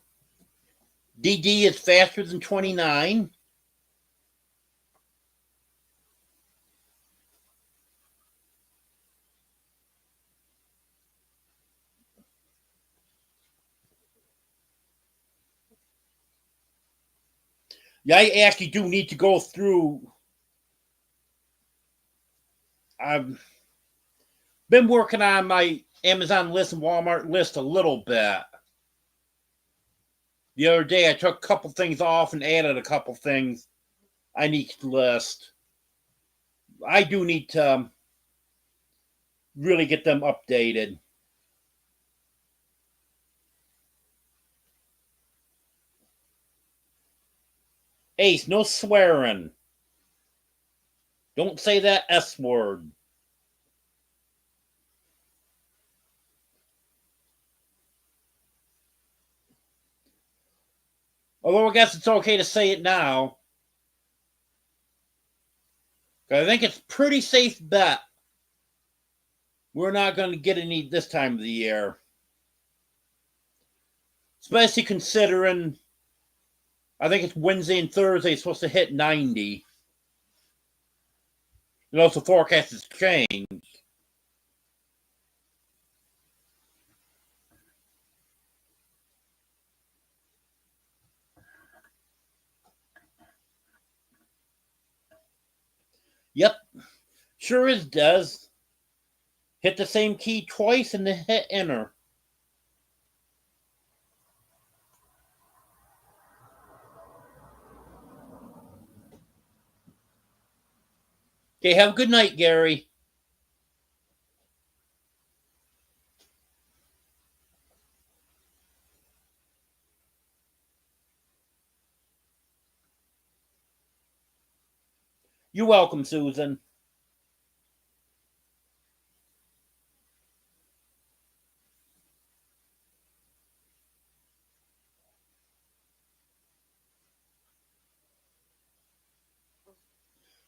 DD is faster than 29. Yeah, I actually do need to go through. I've been working on my Amazon list and Walmart list a little bit. The other day, I took a couple things off and added a couple things I need to list. I do need to really get them updated. Ace, no swearing. Don't say that S word. Although I guess it's okay to say it now. I think it's pretty safe bet we're not going to get any this time of the year. Especially considering I think it's Wednesday and Thursday it's supposed to hit 90. And also forecast has changed. Yep, sure is, Des. Hit the same key twice and then hit enter. Okay, have a good night, Gary. You're welcome, Susan.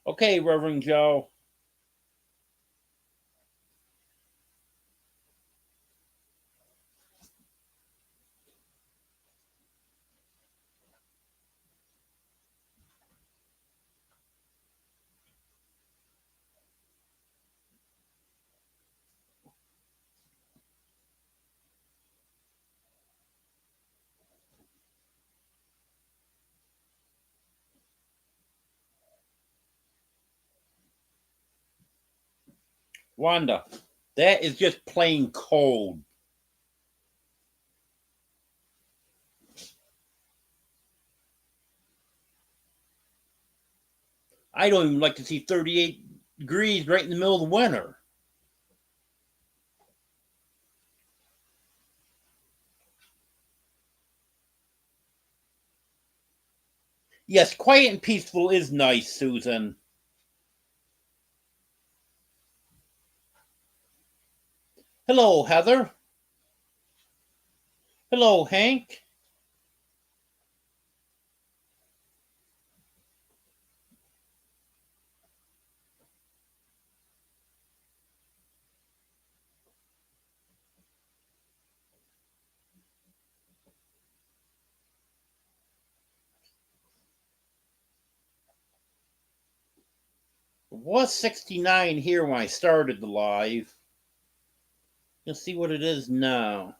Okay, Reverend Joe. Wanda, that is just plain cold. I don't even like to see 38 degrees right in the middle of the winter. Yes, quiet and peaceful is nice, Susan. Hello, Heather. Hello, Hank. It was 69 here when I started the live. Let's see what it is now.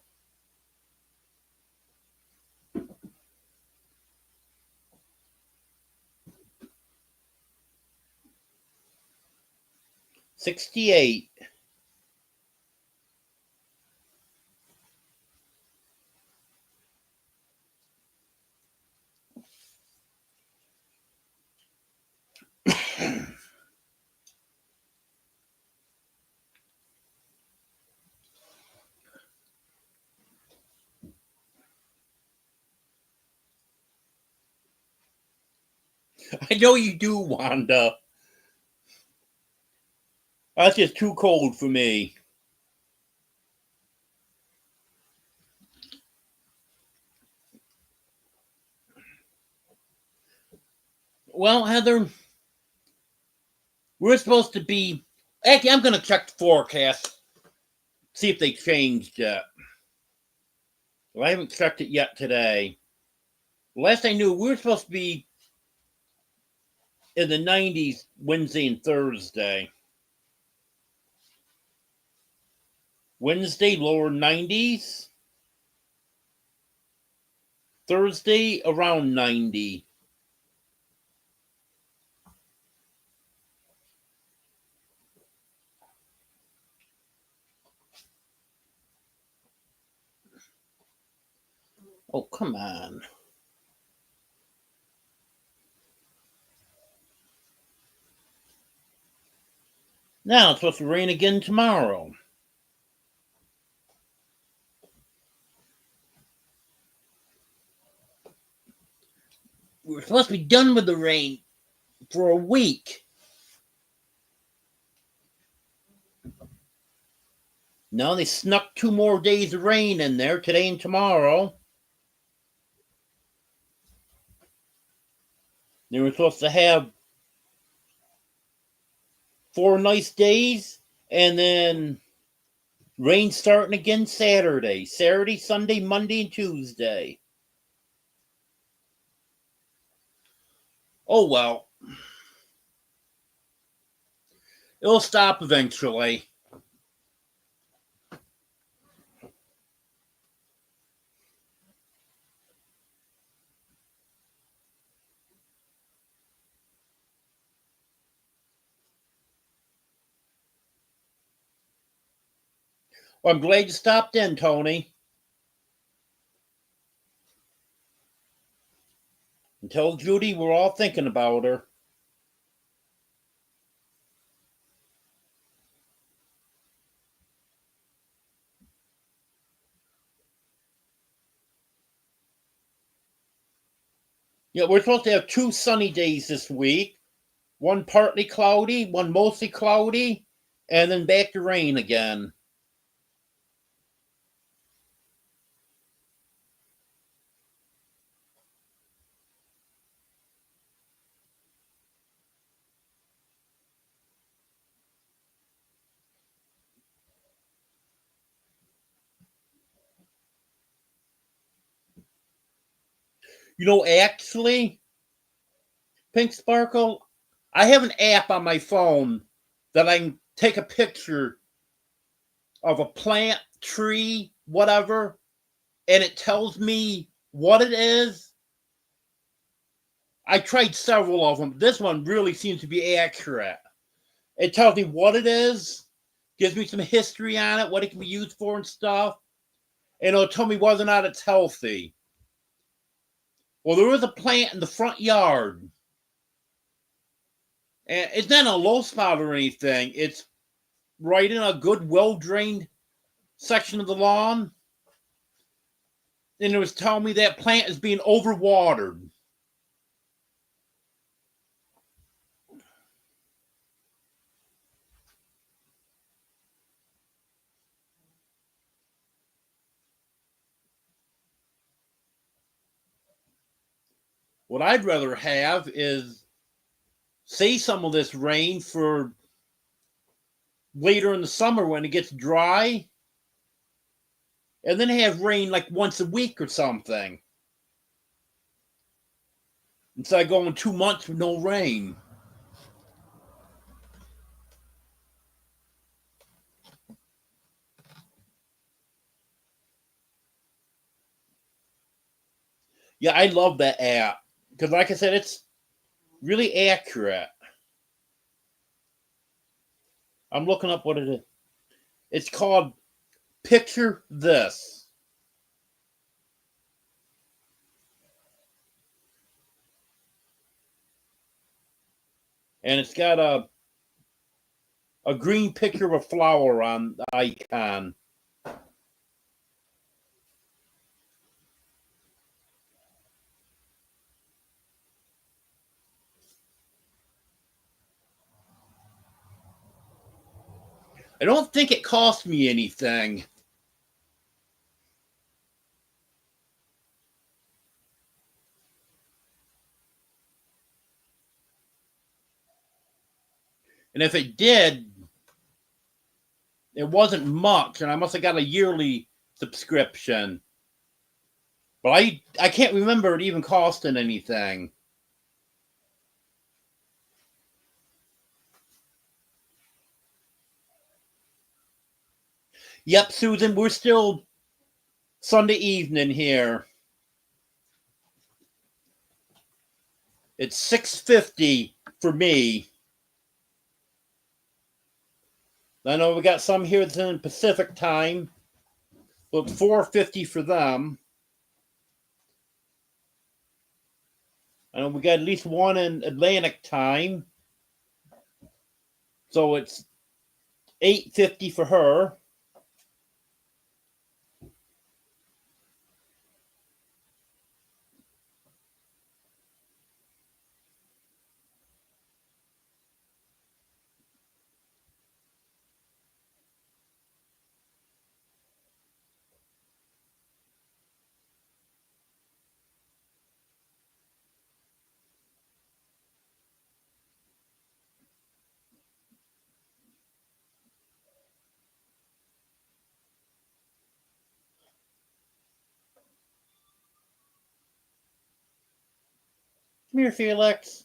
$68. I know you do, Wanda. That's just too cold for me. Well, Heather, we're supposed to be. Actually, I'm going to check the forecast, see if they changed it. Well, I haven't checked it yet today. Last I knew, we were supposed to be in the 90s Wednesday and Thursday. Wednesday, lower 90s. Thursday, around 90. Oh, come on. Now it's supposed to rain again tomorrow. We were supposed to be done with the rain for a week. No, they snuck 2 more days of rain in there, today and tomorrow. They were supposed to have 4 nice days, and then rain starting again Saturday. Saturday, Sunday, Monday, and Tuesday. Oh well. It'll stop eventually. Well, I'm glad you stopped in, Tony. And tell Judy we're all thinking about her. Yeah, we're supposed to have 2 sunny days this week. One partly cloudy, one mostly cloudy, and then back to rain again. Actually, Pink Sparkle, I have an app on my phone that I can take a picture of a plant, tree, whatever, and it tells me what it is. I tried several of them. This one really seems to be accurate. It tells me what it is, gives me some history on it, what it can be used for and stuff, and it'll tell me whether or not it's healthy. Well, there is a plant in the front yard, and it's not a low spot or anything. It's right in a good, well-drained section of the lawn, and it was telling me that plant is being overwatered. What I'd rather have is save some of this rain for later in the summer when it gets dry, and then have rain like once a week or something, instead of going 2 months with no rain. Yeah, I love that app because, like I said, it's really accurate. I'm looking up what it is. It's called Picture This. And it's got a green picture of a flower on the icon. I don't think it cost me anything. And if it did, it wasn't much, and I must have got a yearly subscription. But I can't remember it even costing anything. Yep, Susan, we're still Sunday evening here. It's 6:50 for me. I know we got some here that's in Pacific time, but 4:50 for them. I know we got at least one in Atlantic time, so it's 8:50 for her. Come here, Felix.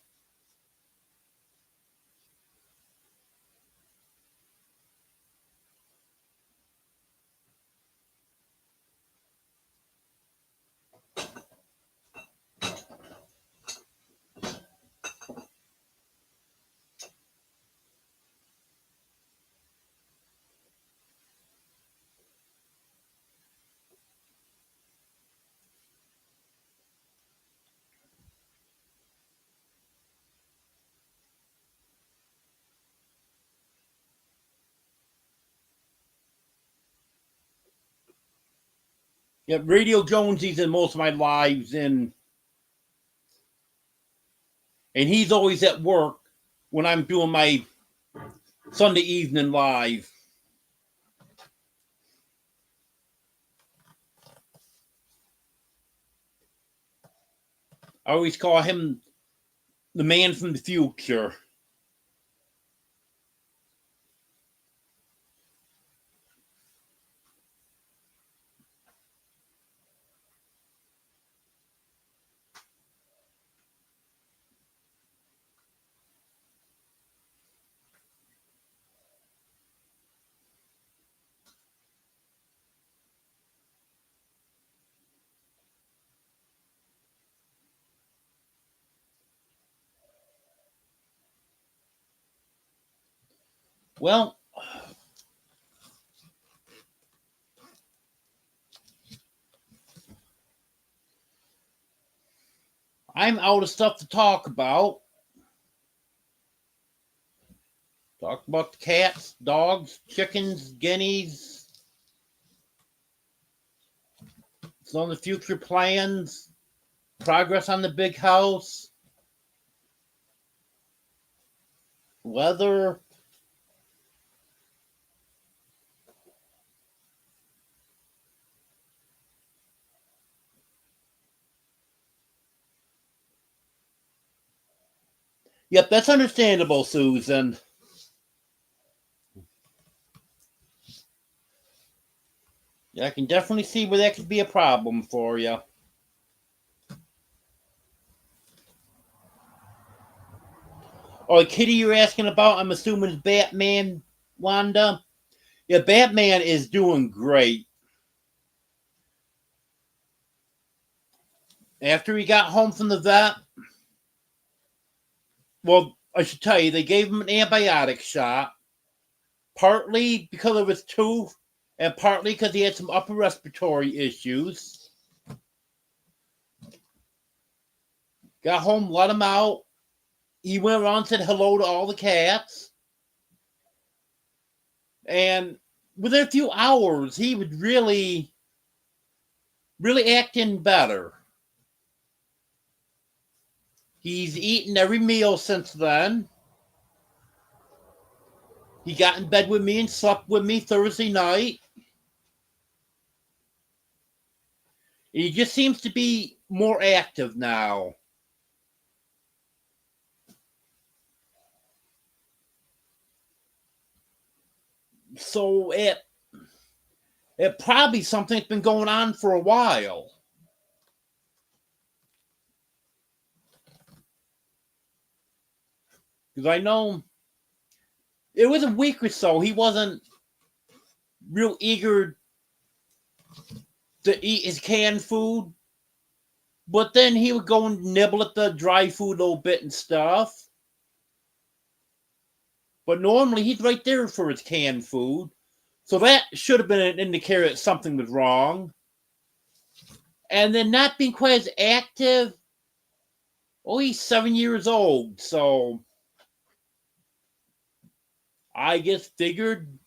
Yeah, Radio Jonesy's in most of my lives, and he's always at work when I'm doing my Sunday evening live. I always call him the man from the future. Well, I'm out of stuff to talk about. Talk about the cats, dogs, chickens, guineas, some of the future plans, progress on the big house, weather. Yep, that's understandable, Susan. Yeah, I can definitely see where that could be a problem for you. Oh, the kitty you're asking about, I'm assuming is Batman, Wanda. Yeah, Batman is doing great. After he got home from the vet, well, I should tell you, they gave him an antibiotic shot, partly because of his tooth, and partly because he had some upper respiratory issues. Got home, let him out. He went around and said hello to all the cats. And within a few hours, he was really, really acting better. He's eaten every meal since then. He got in bed with me and slept with me Thursday night. He just seems to be more active now. So it probably something that's been going on for a while. Because I know it was a week or so he wasn't real eager to eat his canned food, but then he would go and nibble at the dry food a little bit and stuff. But normally he's right there for his canned food. So that should have been an indicator that something was wrong. And then not being quite as active. Oh, he's 7 years old, so I just figured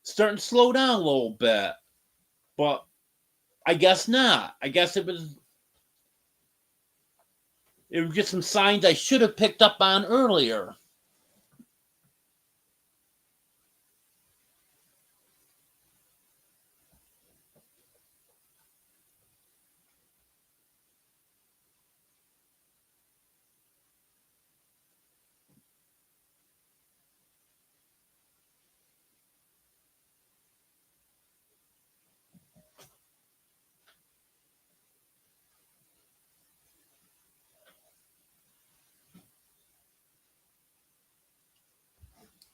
starting to slow down a little bit. But I guess not. I guess it was just some signs I should have picked up on earlier.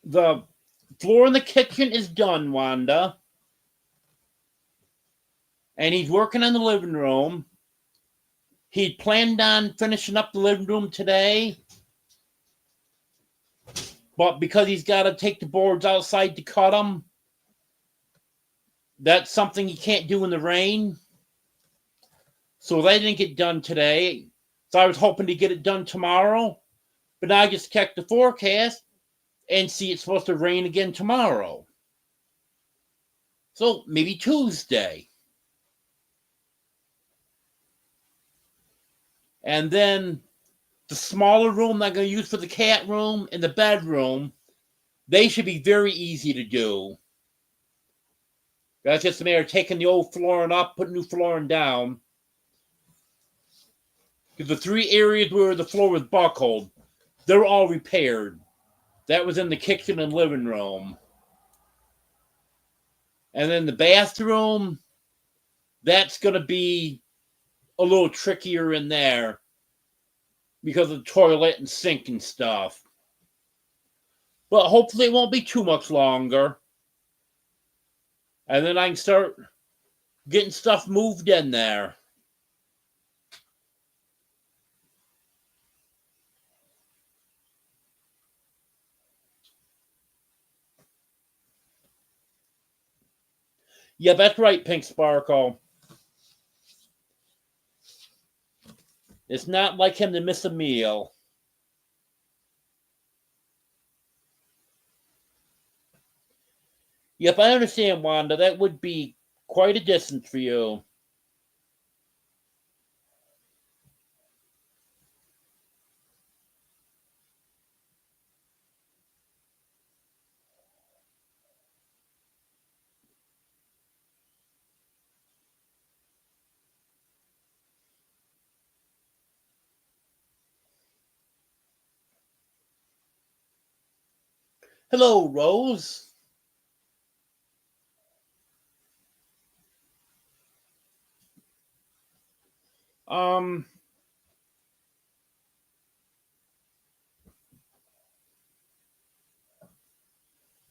The floor in the kitchen is done, Wanda. And he's working on the living room. He planned on finishing up the living room today. But because he's got to take the boards outside to cut them, that's something he can't do in the rain. So that didn't get done today. So I was hoping to get it done tomorrow. But now I just checked the forecast and see it's supposed to rain again tomorrow. So maybe Tuesday. And then the smaller room that I'm going to use for the cat room and the bedroom, they should be very easy to do. That's just a matter of taking the old flooring up, putting new flooring down. Because the 3 areas where the floor was buckled, they're all repaired. That was in the kitchen and living room. And then the bathroom, that's going to be a little trickier in there because of the toilet and sink and stuff. But hopefully it won't be too much longer. And then I can start getting stuff moved in there. Yeah, that's right, Pink Sparkle. It's not like him to miss a meal. Yep, I understand, Wanda. That would be quite a distance for you. Hello, Rose. Um,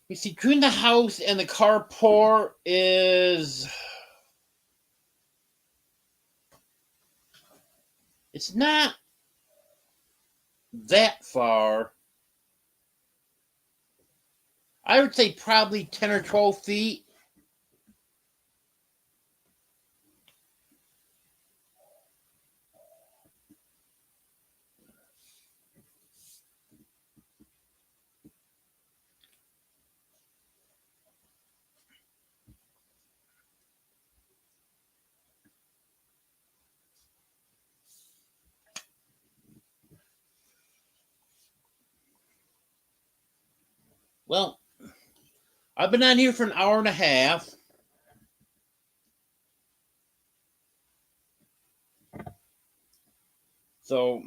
you see, between the house and the carport is... It's not that far. I would say probably 10 or 12 feet. Well, I've been on here for an hour and a half. So,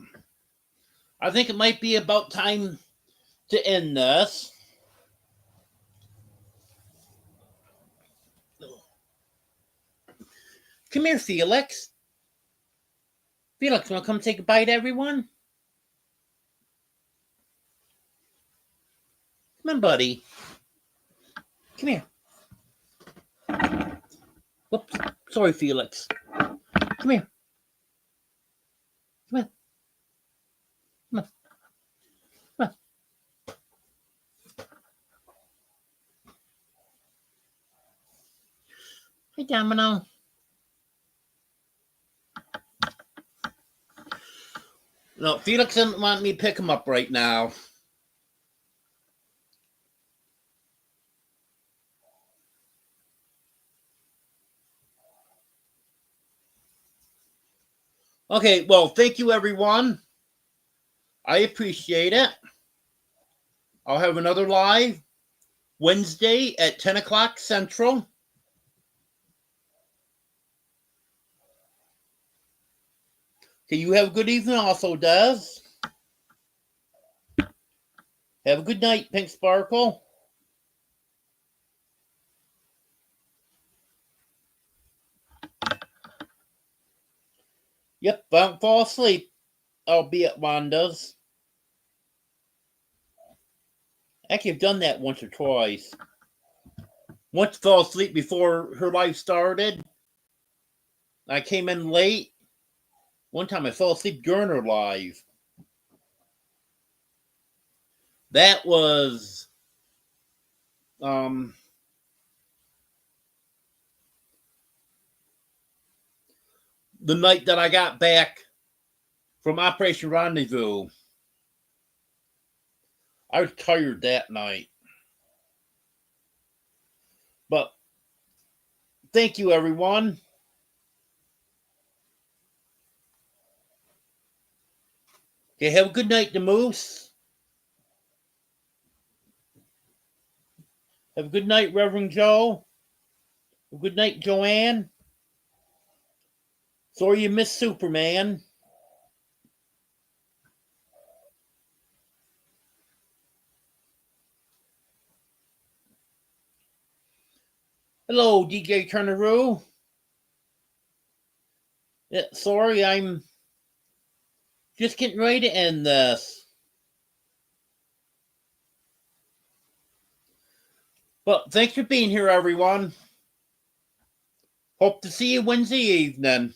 I think it might be about time to end this. Come here, Felix. Felix, want to come take a bite, everyone? Come on, buddy. Come here. Whoops. Sorry, Felix. Come here. Come on. Come on. Come on. Hey, Domino. No, Felix doesn't want me to pick him up right now. Okay, well, thank you, everyone. I appreciate it. I'll have another live Wednesday at 10 o'clock Central. Okay, you have a good evening also, Des. Have a good night, Pink Sparkle. Yep, I don't fall asleep. I'll be at Wanda's. Actually, I've done that once or twice. Once fell asleep before her live started. I came in late. One time I fell asleep during her live. That was the night that I got back from Operation Rendezvous. I was tired that night. But thank you, everyone. Okay, have a good night, the Moose. Have a good night, Reverend Joe. Have a good night, Joanne. Sorry you missed Superman. Hello, DJ Turneroo. Yeah, sorry, I'm just getting ready to end this. But thanks for being here, everyone. Hope to see you Wednesday evening.